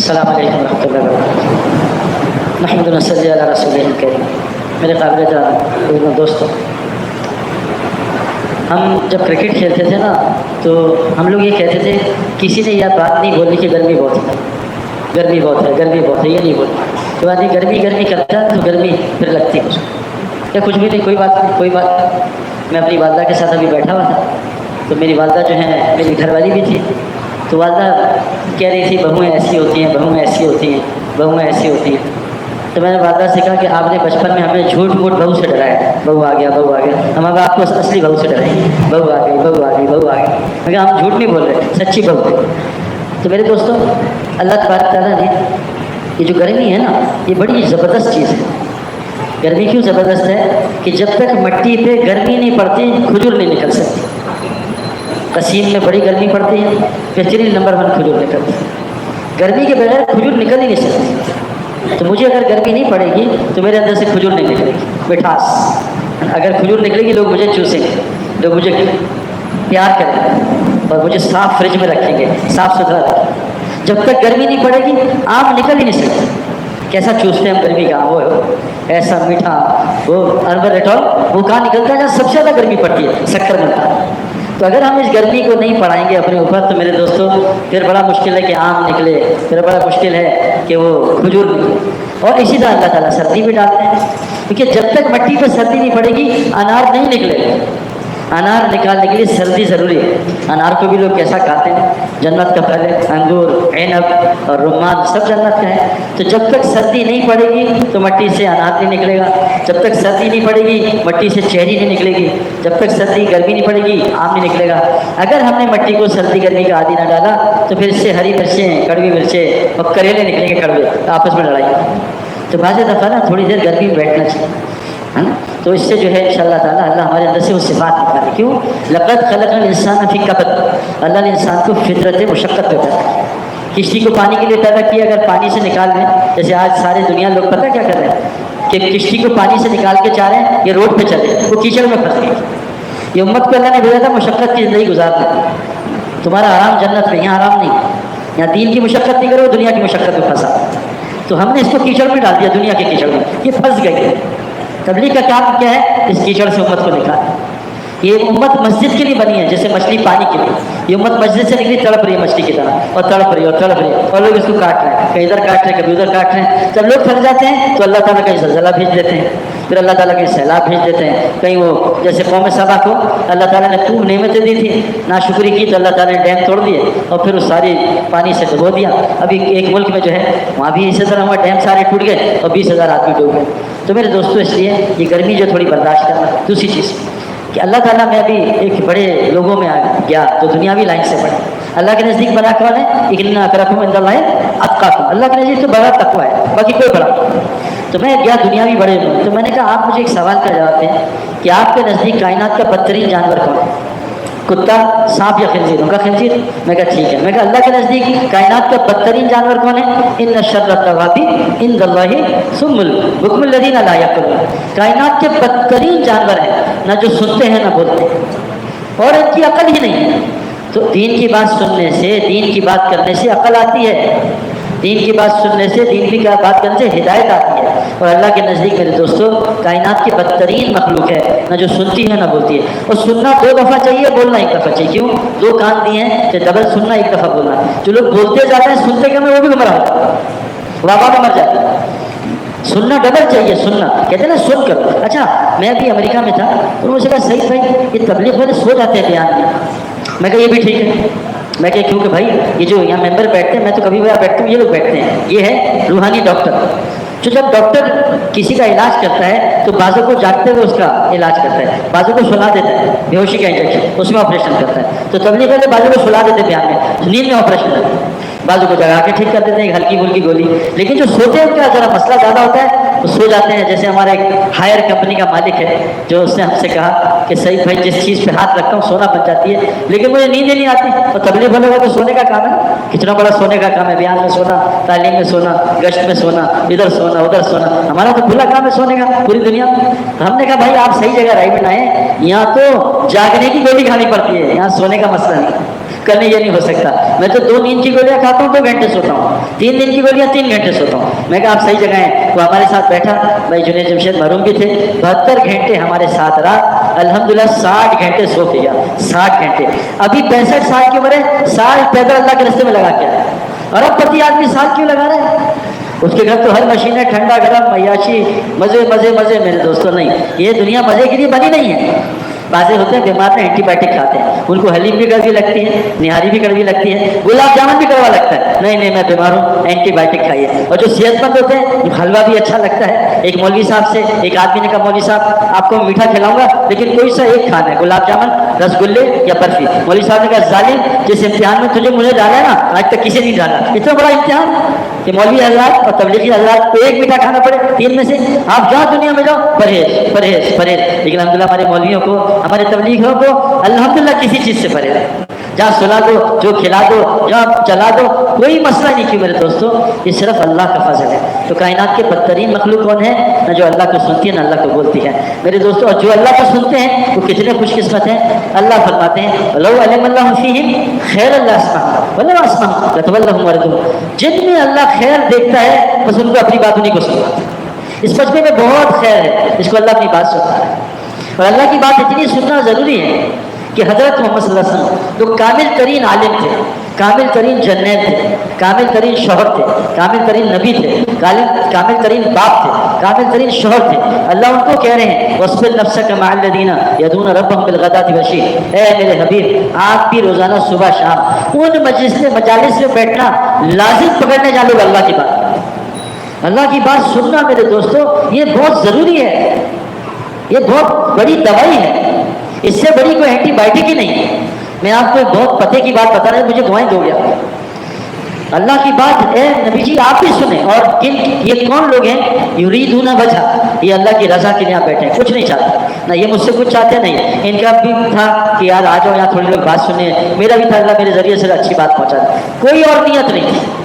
السلام علیکم ورحمۃ اللہ وبرکاتہ۔ نحمد و صلی علی رسول کریم۔ میرے قابل احترام دوستوں، ہم جب کرکٹ کھیلتے تھے نا تو ہم لوگ یہ کہتے تھے کسی نے یہ بات نہیں بولی کہ گرمی بہت ہے، گرمی بہت ہے، گرمی بہت ہے، یہ نہیں بولنا۔ تو آدمی گرمی گرمی کرتا ہے تو گرمی پھر لگتی ہے اس کو، یا کچھ بھی نہیں، کوئی بات نہیں، کوئی بات نہیں۔ میں اپنی والدہ کے ساتھ ابھی بیٹھا ہوا تھا تو میری والدہ جو ہے میری گھر والی بھی تھی، تو والدہ کہہ رہی تھی بہویں ایسی ہوتی ہیں، بہویں ایسی ہوتی ہیں، بہویں ایسی ہوتی ہیں۔ تو میں نے والدہ سے کہا کہ آپ نے بچپن میں ہمیں جھوٹ موٹ بہو سے ڈرایا، بہو آ گیا، بہو آ گیا، ہم اب آپ کو اصلی بہو سے ڈرائیں گے، بہو آ گئی، بہو آ گئی، بہو آ گئی۔ میں کہا ہم جھوٹ نہیں بول رہے، سچی بہو ہے۔ تو میرے دوستوں، اللہ تبارک تعالیٰ نے یہ جو گرمی ہے نا، یہ بڑی زبردست چیز ہے۔ گرمی کیوں زبردست ہے کہ جب تک مٹی پہ گرمی نہیں پڑتی کھجور نہیں نکل سکتی۔ قصیم میں بڑی گرمی پڑتی ہے، بہترین نمبر 1 کھجور نکلتی ہے۔ گرمی کے بغیر کھجور نکل ہی نہیں سکتی۔ تو مجھے اگر گرمی نہیں پڑے گی تو میرے اندر سے کھجور نہیں نکلے گی، مٹھاس۔ اگر کھجور نکلے گی لوگ مجھے چوسیں گے، لوگ مجھے پیار کریں گے اور مجھے صاف فریج میں رکھیں گے، صاف ستھرا رکھیں گے۔ جب تک گرمی نہیں پڑے گی آم نکل ہی نہیں سکتے۔ کیسا چوستے ہیں ہم گرمی کا، وہ ایسا میٹھا، وہ اربریٹول، وہ کہاں نکلتا ہے جہاں سب سے زیادہ گرمی پڑتی ہے، شکر ملتا ہے۔ تو اگر ہم اس گرمی کو نہیں پڑھائیں گے اپنے اوپر تو میرے دوستوں پھر بڑا مشکل ہے کہ آم نکلے، پھر بڑا مشکل ہے کہ وہ کھجور نکلے۔ اور اسی طرح اللہ تعالیٰ سردی بھی ڈالتے ہیں، کیونکہ جب تک مٹی پہ سردی نہیں پڑے گی انار نہیں نکلے گا۔ انار نکالنے کے لیے سردی ضروری ہے۔ انار کو بھی لوگ کیسا کھاتے ہیں، جنت کا پھل ہے، انگور، عنب اور رمان سب جنت کا ہے۔ تو جب تک سردی نہیں پڑے گی تو مٹی سے انار نہیں نکلے گا، جب تک سردی نہیں پڑے گی مٹی سے چیری نہیں نکلے گی، جب تک سردی گرمی نہیں پڑے گی آم نہیں نکلے گا۔ اگر ہم نے مٹی کو سردی گرمی کا عادی نہ ڈالا تو پھر اس سے ہری مرچیں، کڑوی مرچیں اور کریلے نکلیں گے، کڑوے آپس میں لڑائی۔ تو بعض دفعہ نا تھوڑی دیر گرمی میں بیٹھنا چاہیے، ہے نا؟ تو اس سے جو ہے انشاءاللہ تعالیٰ اللہ ہمارے اندر سے وہ صفات نکالے۔ کیوں؟ لقد خلقنا الانسان فی کبد، اللہ نے انسان کو فطرت مشقت پہ پیدا کیا۔ کشتی کو پانی کے لیے پیدا کیا، اگر پانی سے نکال دیں، جیسے آج سارے دنیا لوگ پتہ کیا کر رہے ہیں کہ کشتی کو پانی سے نکال کے چاہ رہے ہیں یہ روڈ پہ چلے، وہ کیچڑ میں پھنس گئی۔ یہ امت کو اللہ نے بھیجا تھا مشقت کی زندگی گزارنا، تمہارا آرام جنت میں، یہاں آرام نہیں، یہاں دین کی مشقت نہیں کرو، دنیا کی مشقت میں پھنسا۔ تو ہم نے اس کو کیچڑ میں ڈال دیا، دنیا کے کیچڑ میں، یہ پھنس گئی۔ تبلیغ کا کام کیا ہے؟ اس کیچڑ سے امت کو نکالنا۔ یہ امت مسجد کے لیے بنی ہے، جیسے مچھلی پانی کے لیے۔ یہ امت مسجد سے نکلی، تڑپ رہی ہے مچھلی کی طرح، اور تڑپ رہی ہے اور تڑپ رہی ہے، اور لوگ اس کو کاٹ رہے ہیں، کہیں ادھر کاٹ رہے ہیں، کبھی ادھر کاٹ رہے ہیں۔ جب لوگ پھنس جاتے ہیں تو اللہ تعالیٰ کہیں زلزلہ بھیج دیتے ہیں، پھر اللہ تعالیٰ کہیں سیلاب بھیج دیتے ہیں، کہیں وہ جیسے قوم سبا کو اللہ تعالیٰ نے خوب نعمتیں دی تھی، ناشکری کی تو اللہ تعالیٰ نے ڈیم توڑ دیے اور پھر اس ساری پانی سے ڈبو دیا۔ ابھی ایک ملک میں جو ہے وہاں بھی اسی طرح ہوا، ڈیم سارے ٹوٹ گئے اور 20,000 آدمی ڈوب گئے۔ تو میرے دوستوں اس لیے یہ گرمی جو تھوڑی برداشت کرنا۔ دوسری چیز کہ اللہ تعالیٰ میں ابھی ایک بڑے لوگوں میں آ گیا تو دنیاوی لائن سے پڑھے۔ اللہ کے نزدیک بڑا کون ہے؟ ان اکرمکم عند اللہ اتقاکم۔ اللہ کے نزدیک تو بڑا تقویٰ ہے، باقی کوئی بڑا۔ تو میں گیا دنیاوی بڑے میں، تو میں نے کہا آپ مجھے ایک سوال کا جواب دیں کہ آپ کے نزدیک کائنات کا بدترین جانور کون ہے؟ کتا، سانپ یا خنزیر؟ ان کا خنزیر۔ میں کہا ٹھیک ہے۔ میں کہا اللہ کے نزدیک کائنات کا بدترین جانور کون ہے؟ ان شر الدواب عند اللہ صم البکم الذین لا یعقلون۔ کائنات کے بدترین جانور ہیں، نہ جو سنتے ہیں نہ بولتے ہیں، اور ان کی عقل ہی نہیں ہے۔ تو دین کی بات سننے سے، دین کی بات کرنے سے عقل آتی ہے، دین کی بات سننے سے، دین کی بات کرنے سے ہدایت آتی ہے۔ اور اللہ کے نزدیک میرے دوستوں کائنات کی بدترین مخلوق ہے، نہ جو سنتی ہے نہ بولتی ہے۔ اور سننا 2 دفعہ چاہیے، بولنا 1 دفعہ چاہیے۔ کیوں؟ 2 کان دیے ہیں کہ ڈبل سننا 1 دفعہ بولنا۔ جو لوگ بولتے جاتے ہیں سنتے کم ہے وہ بھی گمراہ ہوتا ہے، وبا میں مر جاتے ہیں۔ سننا ڈبل چاہیے، سننا کہتے ہیں نا سن کر۔ اچھا میں ابھی امریکہ میں تھا اور مجھے کہا صحیح بھائی یہ تبلیغ والے سو جاتے ہیں بیان میں۔ میں کہا یہ بھی ٹھیک ہے۔ میں کہا کیونکہ بھائی یہ جو یہاں ممبر بیٹھتے ہیں، میں تو کبھی بھی بیٹھتا ہوں، یہ لوگ بیٹھتے ہیں، یہ ہے روحانی ڈاکٹر۔ جو جب ڈاکٹر کسی کا علاج کرتا ہے تو بعضوں کو جاگتے ہوئے اس کا علاج کرتا ہے، بعضوں کو سلا دیتا ہے، بے ہوشی کا انجیکشن، اس میں آپریشن کرتا ہے۔ تو تبلیغ والے بعضوں کو سلا دیتے ہیں بیان میں، نیند میں آپریشن کرتے ہیں، بعضوں کو جگا کے ٹھیک کر دیتے ہیں، ہلکی پھلکی گولی۔ لیکن جو سوتے ہیں ان کا ذرا مسئلہ زیادہ ہوتا ہے، وہ سو جاتے ہیں۔ جیسے ہمارا ایک ہائر کمپنی کا مالک ہے جو اس نے ہم سے کہا کہ صحیح بھائی جس چیز پہ ہاتھ رکھتا ہوں سونا بن جاتی ہے، لیکن مجھے نیند ہی نہیں آتی۔ اور تبلیغ والوں کا تو سونے کا کام ہے، کتنا بڑا سونے کا کام ہے، بیان میں سونا، تعلیم میں سونا، گشت میں سونا، ادھر سونا ادھر سونا۔ ہمارا تو کھلا کام ہے سونے کا پوری دنیا میں۔ تو ہم نے کہا بھائی آپ صحیح جگہ رائے میں آئے، یہاں تو جاگنے کی گولی کھانی پڑتی ہے، یہاں سونے کا مسئلہ نہیں۔ कहने ये नहीं हो सकता, मैं तो 2 नींद की गोलियां खाता हूँ 2 घंटे सोता हूँ, 3 दिन की गोलियां 3 घंटे सोता हूँ। मैं कहा आप सही जगह हैं। वो हमारे साथ बैठा, भाई जुनैद जमशेद मरहूम भी थे, 72 घंटे हमारे साथ रहा, अल्हम्दुलिल्लाह 60 घंटे सो गया, 60 घंटे। अभी 65 साल की उम्र है, साल पैदल अल्लाह के रास्ते में लगा के आया। और अब पति आदमी साल क्यों लगा रहे हैं? उसके घर तो हर मशीन है, ठंडा गरम मयाशी, मजे मजे मजे। मेरे दोस्तों नहीं, ये दुनिया मजे के लिए बनी नहीं है। बाजे होते हैं बीमार में एंटीबायोटिक खाते हैं, उनको हलीम भी कड़वी लगती है, निहारी भी कड़वी लगती है, गुलाब जामुन भी कड़वा लगता है। नहीं नहीं मैं बीमार हूँ, एंटीबायोटिक खाइए। और जो सेहतमंद होते हैं हलवा भी अच्छा लगता है। एक मौलवी साहब से एक आदमी ने कहा, मौलवी साहब आपको मीठा खिलाऊंगा लेकिन कोई सा एक खाना है, गुलाब जामुन, रसगुल्ले या बर्फी। मौलवी साहब ने कहा, जालिम जिस इम्तिहान में तुझे मुझे डाला है ना, आज तक किसी नहीं डाला। इतना बड़ा इम्तिहान कि मौलवी हजरात और तबलीगी हजरात को एक मीठा खाना पड़े 3 में से। आप जहाँ दुनिया में जाओ परहेज परहेज परहेज, लेकिन अल्हम्दुलिल्लाह हमारे मौलवियों को, हमारे तबलीगियों को अल्हम्दुलिल्लाह किसी चीज़ से परहेज। जहाँ सुला दो, जो खिला दो, जहाँ चला दो, कोई मसला नहीं। क्यों मेरे दोस्तों, ये सिर्फ अल्लाह का फजल है। तो कायनात के बदतरीन मखलूक कौन है? ना जो अल्लाह को सुनती है ना अल्लाह को बोलती है। मेरे दोस्तों, और जो अल्लाह को सुनते हैं वो कितने खुशकिस्मत हैं। अल्लाह फरमाते हैं, लौ अलिमल्लाहु फीहिम खैरन लअस्मअहुम वलौ अस्मअहुम लतवल्लहुम वरदूहु। जिनमें अल्लाह खैर देखता है बस उनको अपनी बात उन्हीं को सुनता है। इस मजमे में बहुत खैर है, इसको अल्लाह अपनी बात सुनता है। और अल्लाह की बात इतनी सुनना ज़रूरी है कि हज़रत मोहम्मद सल्लल्लाहु अलैहि वसल्लम जो कामिल तरीन आलिम थे, कामिल तरीन जन्नत थे, कामिल तरीन शोहर थे, कामिल तरीन नबी थे, कामिल तरीन बाप थे, कामिल तरीन शोहर थे। अल्लाह उनको कह रहे हैं, वस्बिर नफ्सक मअल्लज़ीना यदूना रब्बहुम बिलगदाति वअशी। ए मेरे हबीब, आप भी रोज़ाना सुबह शाम उन मजालिस में बैठना लाजिम पकड़ने जा लोग अल्लाह की बात। अल्लाह की बात सुनना मेरे दोस्तों ये बहुत ज़रूरी है, ये बहुत बड़ी दवाई है। इससे बड़ी कोई एंटीबायोटिक ही नहीं है। मैं आपको एक बहुत पते की बात बता रहा हूँ, मुझे दुआएं दोगे आप। अल्लाह की बात है नबी जी आप भी सुने। और किन, ये कौन लोग हैं? युरीदूना वजह, ये अल्लाह की रजा के लिए यहाँ बैठे हैं, कुछ नहीं चाहते ना, ये मुझसे कुछ चाहते नहीं। इनका भी था कि यार आ जाओ यहाँ थोड़ी लोग बात सुने, मेरा भी था अल्लाह मेरे जरिए से अच्छी बात पहुँचा दे, कोई और नियत नहीं थी।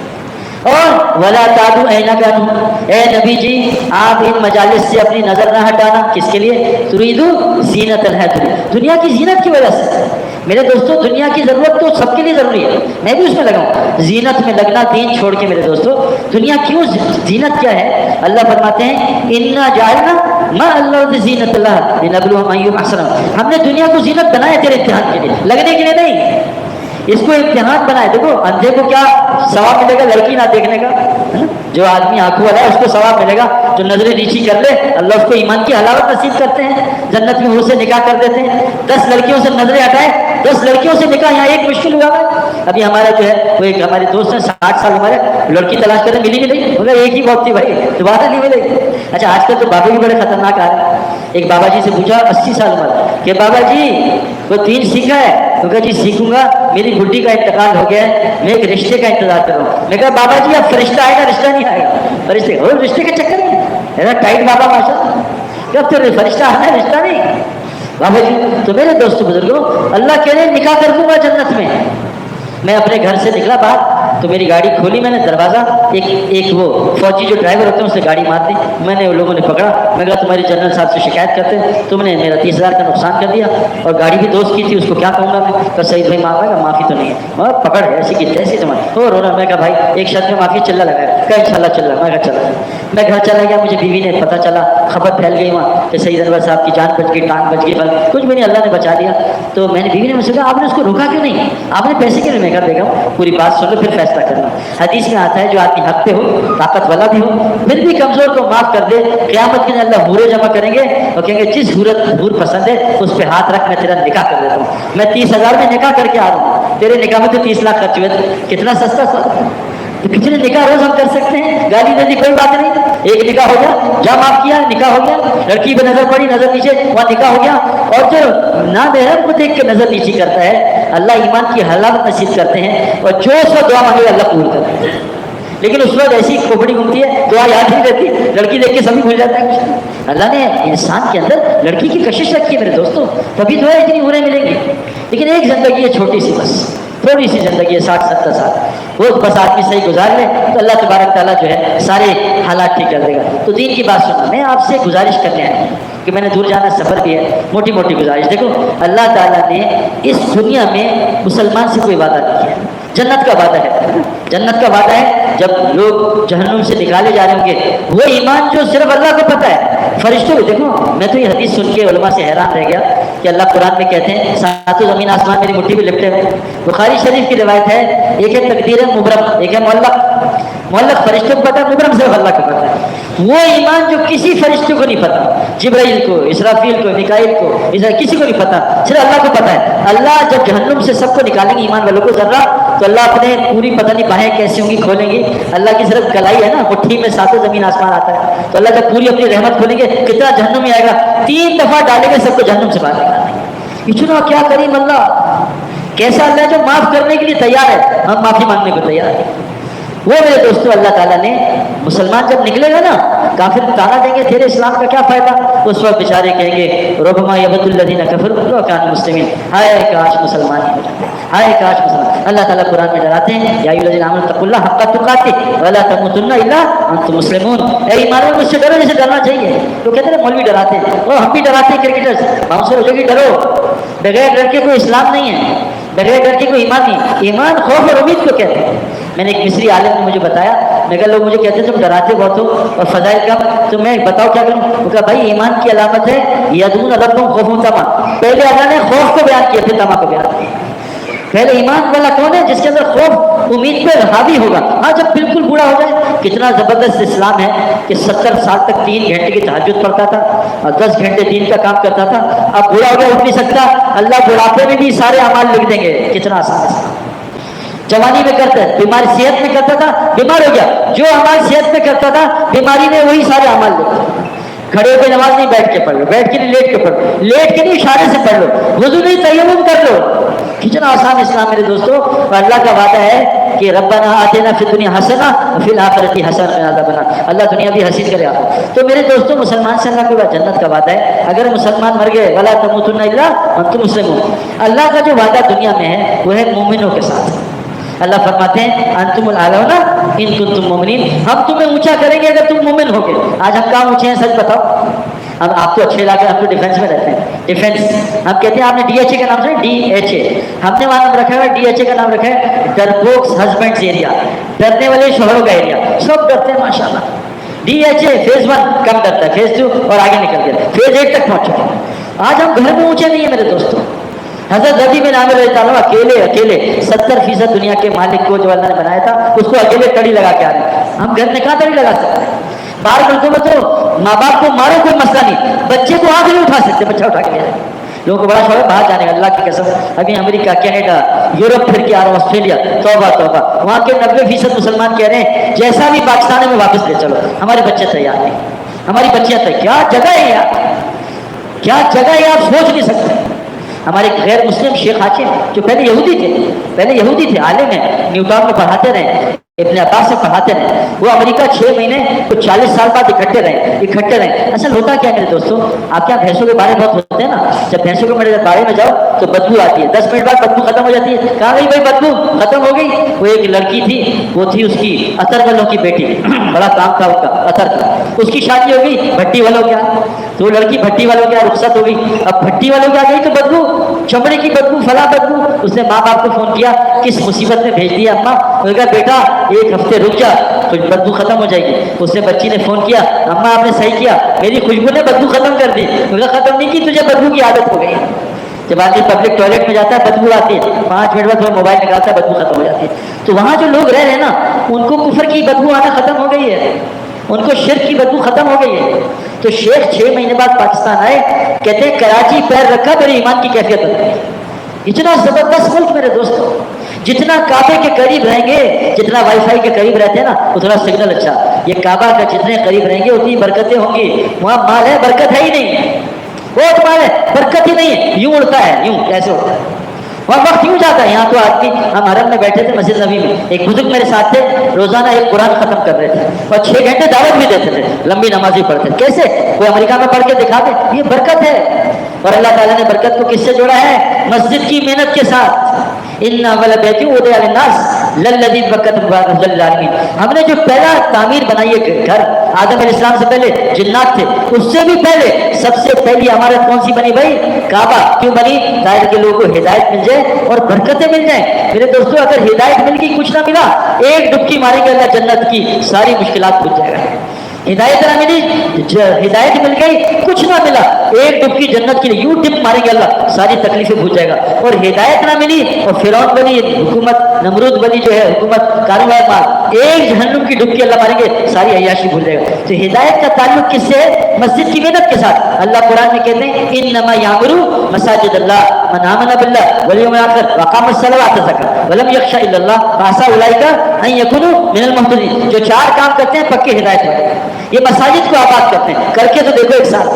और वला तादू ऐना कानू, ए नबी जी आप इन मजालिस से अपनी नज़र ना हटाना। किसके लिए? तुरीदू जीनत अलहयात, दुनिया की जीनत की वजह से। मेरे दोस्तों, दुनिया की ज़रूरत तो सबके लिए ज़रूरी है, मैं भी उसमें लगाऊँ। जीनत में लगना दीन छोड़ के मेरे दोस्तों, दुनिया क्यों? जीनत क्या है? अल्लाह फरमाते हैं, इन्ना जाअलना मा अल्लाह ज़ीनतल्लाह लिनबलुहुम अय्युहुम अहसनु। हमने दुनिया को जीनत बनाया तेरे इम्तिहान के लिए, लगने के लिए नहीं। इसको इम्तिहान बनाए। देखो अंधे को क्या सवाब मिलेगा? लड़की ना देखने का, है ना? जो आदमी आंखों वाला है उसको सवाब मिलेगा। जो नजरें नीची कर ले अल्लाह उसको ईमान की हलावत नसीब करते हैं, जन्नत में उससे निकाह कर देते हैं। 10 लड़कियों से नजरें हटाए, 10 लड़कियों से निकाह यहाँ एक मुश्किल हुआ है। अभी हमारा जो है वो एक हमारे दोस्त है 60 साल हमारे, लड़की तलाश करें मिली भी नहीं, बोला एक ही बहुत थी भाई, दोबारा नहीं मिलेगी। अच्छा आजकल तो बाबा भी बड़े खतरनाक आ रहे हैं। एक बाबा जी से पूछा 80 साल उम्र कि बाबा जी वो 3 सीखा है? तो कहा जी सीखूंगा, मेरी बुढ़ी का इंतकाल हो गया है, मैं एक रिश्ते का इंतजार कर रहा हूँ। मैं कहा बाबा जी अब फरिश्ता आएगा, रिश्ता नहीं आएगा। फरिश्ते और रिश्ते के चक्कर में ऐसा टाइट बाबा माशा, कब तो फरिश्ता आना है, रिश्ता नहीं बाबा जी। तो मेरे दोस्तों बुजुर्गों, अल्लाह कह रहे निकाह कर दूंगा जन्नत में। मैं अपने घर से निकला बाहर तो मेरी गाड़ी खोली, मैंने दरवाज़ा एक वो फौजी जो ड्राइवर होते हैं उससे गाड़ी मार दी। मैंने उन लोगों ने पकड़ा, मैं कहा तुम्हारी जनरल साहब से शिकायत करते हैं, तुमने मेरा 30,000 का नुकसान कर दिया और गाड़ी भी दोस्त की थी, उसको क्या कहूँगा मैं? कहा सईद भाई माफ है, माफ़ी तो नहीं है। मैं पकड़ है ऐसी की तैसी तुम्हारी हो रोना। मैं कहा भाई एक शर्त में माफ़ी, चिल्ला लगाया। कहा इंशाल्लाह चिल्ला। मैं कहा चला। मैं घर चला गया, मुझे बीवी ने पता चला, खबर फैल गई वहाँ कि सईद अनवर साहब की जान बच गई, टांग बच गई, कुछ भी नहीं, अल्लाह ने बचा दिया। तो मैंने बीवी ने मुझसे कहा आपने उसको रोका क्यों नहीं? आपने पैसे क्यों नहीं? मैं कहा देखा पूरी बात सुन लो फिर फैसला करना। हदीस में आता है जो आदमी हक पे हो, ताकत वाला भी हो, फिर भी कमजोर को माफ कर दे, क़यामत के दिन अल्लाह हूरे जमा करेंगे और कहेंगे जिस हूर पसंद है उस पे हाथ रख, मैं तेरा निकाह कर देता हूँ। मैं 30,000 में निकाह करके आ रहा हूँ, तेरे निकाह में तो 30 लाख खर्च हुए, कितना सस्ता तो कितने निकाह रोज हम कर सकते हैं, गाली दे दी कोई बात नहीं, एक निकाह हो गया, जहाँ माफ किया निकाह हो गया, लड़की पे नजर पड़ी नजर नीचे वहाँ निकाह हो गया। और जो ना बेहरम को देख के नजर नीचे करता है अल्लाह ईमान की हलावत नसीब करते हैं, और जो उसको दुआ मांगे अल्लाह कबूल करते हैं। लेकिन उस वक्त ऐसी खोपड़ी घूमती है, दुआ याद नहीं रहती, लड़की देख के सभी भूल जाता है कुछ। अल्लाह ने इंसान के अंदर लड़की की कशिश रखी है मेरे दोस्तों, तभी दुआ इतनी उन्हें मिलेंगी। लेकिन एक जिंदगी है छोटी सी, बस थोड़ी सी ज़िंदगी है 60-70 साल, वो बस आदमी सही गुजार ले तो अल्लाह तबारक ताला जो है सारे हालात ठीक कर देगा। तो दीन की बात सुनना, मैं आपसे गुजारिश करने आया हूँ कि मैंने दूर जाना सफ़र भी है, मोटी मोटी गुजारिश। देखो अल्लाह ताला ने इस दुनिया में मुसलमान से कोई वादा नहीं किया, जन्नत का वादा है, जन्नत का वादा है। जब लोग जहन्नुम से निकाले जा रहे होंगे, वो ईमान जो सिर्फ अल्लाह को पता है। फरिश्तों, देखो मैं तो ये हदीस सुन के उलमा से हैरान रह गया कि अल्लाह कुरान में कहते हैं सातों ज़मीन आसमान मेरी मुट्ठी में लिपटे हुए। बुखारी शरीफ की रिवायत है, एक है तकदीर है मुबरम, एक है मुअल्लक। मुअल्लक फरिश्तों को पता है, मुबरम सिर्फ अल्लाह को पता है। वो ईमान जो किसी फरिश्ते को नहीं पता, जिब्राइल को, इसराफील को, मिकाइल को, किसी को नहीं पता, सिर्फ अल्लाह को पता है। अल्लाह जब जहन्नुम से सबको निकालेंगे ईमान वालों को जर्रा, तो अल्लाह अपने पूरी पता नहीं बाहें कैसी होंगी खोलेंगी। अल्लाह की सिर्फ कलाई है ना, मुट्ठी में सातों ज़मीन आसमान आता है, तो अल्लाह जब पूरी अपनी रहमत खोलेंगे कितना जहन्नुम में आएगा, 3 दफ़ा डालेंगे सबको जहन्नुम से बाहर निकालेंगे। इतना क्या करीम अल्लाह, कैसा अल्लाह जो माफ़ करने के लिए तैयार है, हम माफ़ी मांगने को तैयार है। वो मेरे दोस्तों अल्लाह ताला ने, मुसलमान जब निकलेगा ना, काफिर ताना देंगे तेरे इस्लाम का क्या फ़ायदा, उस वक्त बेचारे कहेंगे रब्बमा यबतुल्लज़ीना कफ़रू व कानू मुस्लिमीन, हाय काश मुसलमान ही हो जाते, हाय काश मुसलमान। अल्लाह ताला कुरान में डराते हैं, या अय्युहल्लज़ीना आमनू तक़ुल्लाह हक़्क़ तुक़ातिह व ला तमूतुन्ना इल्ला व अंतुम मुस्लिमून। ऐ ईमान वालों, मुझसे डरो जैसे डरना चाहिए। तो कहते हैं मौलवी डराते हैं, वो हम भी डराते हैं, क्रिकेटर्स बाउंसर हो जाएगी, डरो। बगैर डर के कोई इस्लाम नहीं है, बगैर डर के कोई ईमान नहीं। ईमान खौफ और उम्मीद को कहते हैं। मैंने एक मिस्री आलिम ने मुझे बताया, मैं कहा लोग मुझे कहते हैं तुम डराते बहुत हो और फजाइल कम, तो मैं बताओ क्या करूं। वो कहा भाई ईमान की अलामत है यदून रब्बहुम खौफुन तमा। पहले अल्लाह ने खौफ को बयान किया, फिर तमा को बयान किया। पहले ईमान वाला कौन है, जिसके अंदर खौफ उम्मीद पे हावी होगा। हाँ, जब बिल्कुल बूढ़ा हो जाए, कितना ज़बरदस्त इस्लाम है कि 70 साल तक 3 घंटे की तहज्जुद पढ़ता था और 10 घंटे दीन का काम करता था। अब बूढ़ा हो गया, उठ नहीं सकता, अल्लाह बुढ़ापे में भी सारे अमाल लिख देंगे। कितना आसान है। जवानी में करता है, बीमारी सेहत में करता था, बीमार हो गया, जो अमाल सेहत में करता था बीमारी में वही सारे अमाल लिखे। खड़े होकर नमाज नहीं, बैठ के पढ़ लो, बैठ के नहीं लेट के पढ़ लो, लेट के नहीं इशारे से पढ़ लो, वुज़ू नहीं तयम्मुम कर लो। कितना आसान इस्लाम मेरे दोस्तों। और अल्लाह का वादा है कि रब्बना आतिना फिद दुनिया हसना व फिल आखिरति हसना व अज़ाब अन्नार। अल्लाह दुनिया भी हसीन करे आपको। तो मेरे दोस्तों, मुसलमान से अल्लाह के जन्नत का वादा है। अगर मुसलमान मर गए, वला तमूतुन्ना इल्ला व अंतुम मुस्लिमून, अल्लाह का जो वादा दुनिया में है वो है मोमिनों के साथ। अल्लाह फरमाते हैं अंतुमुल आलौना इन कुंतुम मोमिनीन, हम तुम्हें ऊंचा करेंगे अगर तुम मोमिन होगे। आज हम कहाँ ऊंचे हैं, सच बताओ। अब आप तो अच्छे इलाके, हम तो डिफेंस में रहते हैं। डिफेंस हम कहते हैं, आपने DHA का नाम सुना, DHA, हमने वहाँ नाम रखा है, DHA का नाम रखा है डरपोक्स हस्बैंड्स एरिया, डरने वाले शोहरों का एरिया। सब डरते हैं माशाल्लाह। DHA फेज 1 कम डरता है, फेज 2 और आगे निकल गया, फेज 1 तक पहुँच चुके। आज हम घर में ऊंचे नहीं है मेरे दोस्तों। हज़रत रबी बिन आमिर रज़ियल्लाहु अन्हु अकेले 70% दुनिया के मालिक को जो अल्लाह ने बनाया था, उसको अकेले तड़ी लगा के आ रहे। हम घर में कहाँ तड़ी लगा सकते हैं। बाहर मुल्कों में तो माँ बाप को मारो कोई मसला नहीं, बच्चे को आँख नहीं उठा सकते, बच्चा उठा के ले जाए। लोगों को बड़ा शौक है बाहर जाने का, अल्लाह की कसम। अभी अमेरिका, कनाडा, यूरोप फिर के आ रहा हूँ, ऑस्ट्रेलिया, तौबा तौबा, वहाँ के 90% मुसलमान कह रहे हैं जैसा भी पाकिस्तान में वापस ले चलो, हमारे बच्चे तैयार नहीं, हमारी बच्चियाँ तैयार। क्या जगह है यार, क्या जगह है, आप सोच नहीं सकते। हमारे गैर मुस्लिम शेख हाकिम जो पहले यहूदी थे, आलिम हैं, न्यूटॉन में पढ़ाते रहे, इब्न अब्बास से पढ़ाते रहे, वो अमेरिका 6 महीने तो 40 साल बाद इकट्ठे रहे। असल होता क्या है मेरे दोस्तों, आपके यहाँ भैंसों के बारे बहुत होते हैं ना, जब भैंसों के बारे में जाओ तो बदबू आती है, 10 मिनट बाद बदबू खत्म हो जाती है। कहाँ गई भाई बदबू, खत्म हो गई। वो एक लड़की थी, वो थी उसकी अतर वालों की बेटी, बड़ा काम था उसका अतर का, उसकी शादी हो गई भट्टी वालों के यहाँ, तो लड़की भट्टी वालों के यहाँ रुखसत हो गई। अब भट्टी वालों के यहाँ गई तो बदबू, चमड़े की बदबू, फला बदबू। उसने माँ बाप को फोन किया, किस मुसीबत में भेज दिया अम्मा। उसने कहा बेटा 1 हफ्ते रुक जा तो बदबू खत्म हो जाएगी। उसने बच्ची ने फोन किया, अम्मा आपने सही किया, मेरी खुशबू ने बदबू खत्म कर दी। उसने खत्म नहीं की, तुझे बदबू की आदत हो गई। जब आदमी पब्लिक टॉयलेट में जाता है बदबू आती है, 5 मिनट बाद वो मोबाइल निकालता है, बदबू खत्म हो जाती है। तो वहाँ जो लोग रह रहे हैं ना, उनको कुफर की बदबू आना खत्म हो गई है, उनको शिर्क की बदबू खत्म हो गई है। तो शेख 6 महीने बाद पाकिस्तान आए, कहते हैं कराची पैर रखा मेरे ईमान की कैफियत बन गई। इतना जबरदस्त मुल्क मेरे दोस्तों, जितना काबे के करीब रहेंगे, जितना वाईफाई के करीब रहते हैं ना, उतना सिग्नल अच्छा। ये काबा का जितने करीब रहेंगे उतनी बरकतें होंगी। वहाँ माल है, बरकत है ही नहीं, बहुत माल है, बरकत ही नहीं है, यूं उड़ता है, यूं कैसे उड़ता है, वहाँ वक्त यूँ जाता है। यहाँ तो आदमी, हम हरम में बैठे थे मस्जिद नबी में, एक बुजुर्ग मेरे साथ थे, रोजाना एक कुरान खत्म कर रहे थे और 6 घंटे दावत भी देते थे, लंबी नमाज भी पढ़ते थे। कैसे कोई अमेरिका में पढ़ के दिखा दे, ये बरकत है। और अल्लाह ताला ने बरकत को किससे जोड़ा है, मस्जिद की मेहनत के साथ। ان اول بیت وضع للناس للذی بکت مبارک للعالمین. ہم نے جو پہلا تعمیر بنائی ہے گھر آدم علیہ السلام سے پہلے جنات تھے، اس سے بھی پہلے سب سے پہلی عمارت کون سی بنی بھائی؟ کعبہ. کیوں بنی؟ تاکہ کے لوگوں کو ہدایت مل جائے اور برکتیں مل جائیں. میرے دوستو اگر ہدایت مل گئی کچھ نہ ملا، ایک ڈبکی ماریں گے اللہ جنت کی ساری مشکلات پوچھ جائے گا. ہدایت نہ ملی، ہدایت مل گئی کچھ نہ ملا، ایک ڈبکی جنت کے لیے یوں ٹپ ماریں گے اللہ ساری تکلیفیں بھول جائے گا. اور ہدایت نہ ملی اور فرعون بنی حکومت، نمرود بنی جو ہے حکومت، کاروبار مال، ایک جہنم کی ڈبکی اللہ ماریں گے ساری عیاشی بھول جائے گا. تو ہدایت کا تعلق کس سے ہے؟ مسجد کی محنت کے ساتھ. اللہ قرآن میں کہتے ہیں انما یعمر مساجد اللہ من آمن باللہ والیوم الآخر واقام الصلاۃ وآتى ولم یخش الا اللہ فعسى اولئک ان یکونوا من المہتدین. جو چار کام کرتے ہیں پکے ہدایت والے، یہ مساجد کو آباد کرتے ہیں. کر کے تو دیکھو ایک سال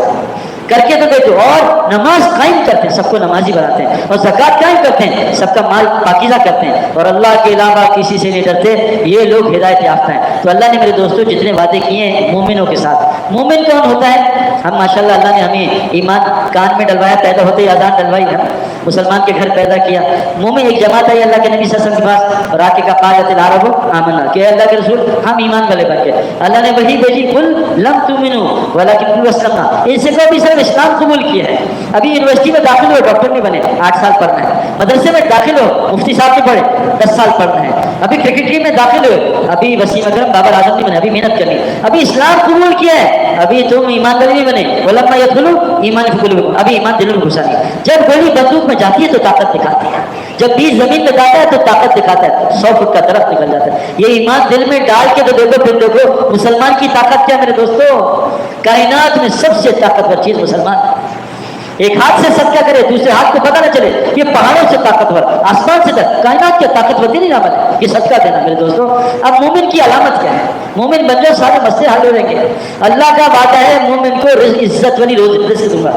کر کے تو دیکھو، اور نماز قائم کرتے ہیں، سب کو نمازی بناتے ہیں، اور زکوٰۃ قائم کرتے ہیں، سب کا مال پاکیزہ کرتے ہیں، اور اللہ کے علاوہ کسی سے نہیں ڈرتے. یہ لوگ ہدایت یافتہ ہیں. تو اللہ نے میرے دوستوں جتنے وعدے کیے ہیں مومنوں کے ساتھ. مومن کون ہوتا ہے؟ ہم ماشاءاللہ اللہ نے ہمیں ایمان کان میں ڈلوایا، پیدا ہوتے ہی اذان ڈلوائی ہے، مسلمان کے گھر پیدا کیا. مومن ایک جماعت آئی اللہ کے نبی صلی اللہ علیہ وسلم کے پاس اور آ کے کہا قالت العرب آمنا، کہ اللہ کے رسول ہم ایمان والے بن گئے. اللہ نے وہی بھیجی قل لم تؤمنوا ولکن قولوا اسلمنا. ان سے کو بھی صرف اسلام قبول کیا ہے. ابھی یونیورسٹی میں داخل ہوئے ڈاکٹر نہیں بنے 8 سال پڑھنا ہے. مدرسے میں داخل ہو مفتی صاحب نہیں پڑھے 10 سال پڑھنا ہے. ابھی کرکٹ ٹیم میں داخل ہوئے ابھی وسیم اکرم بابر اعظم نہیں بنے، ابھی محنت کرنی. ابھی اسلام قبول کیا ہے، ابھی تم ایمان والے نہیں بنے. ولما يدخلوا ایمان فی قلوبکم، ابھی ایمان دلوں میں گھسا نہیں. جب گولی بندوق میں جاتی ہے تو طاقت دکھاتی ہے، جب بیج زمین میں جاتا ہے تو طاقت دکھاتا ہے، 100 فٹ کا درخت نکل جاتا ہے. یہ ایمان دل میں ڈال کے تو دیکھو، پھر دیکھو مسلمان کی طاقت کیا میرے دوستو. کائنات میں سب سے طاقتور چیز مسلمان. ایک ہاتھ سے صدقہ کرے دوسرے ہاتھ کو پتہ نہ چلے، یہ پہاڑوں سے طاقتور، آسمان سے کائنات کے طاقتور دین عمل ہے یہ صدقہ دینا میرے دوستو. اب مومن کی علامت کیا ہے؟ مومن بن جاؤ سارے مسئلے حل ہو جائیں گے. اللہ کا وعدہ ہے مومن کو عزت والی رزق دوں گا.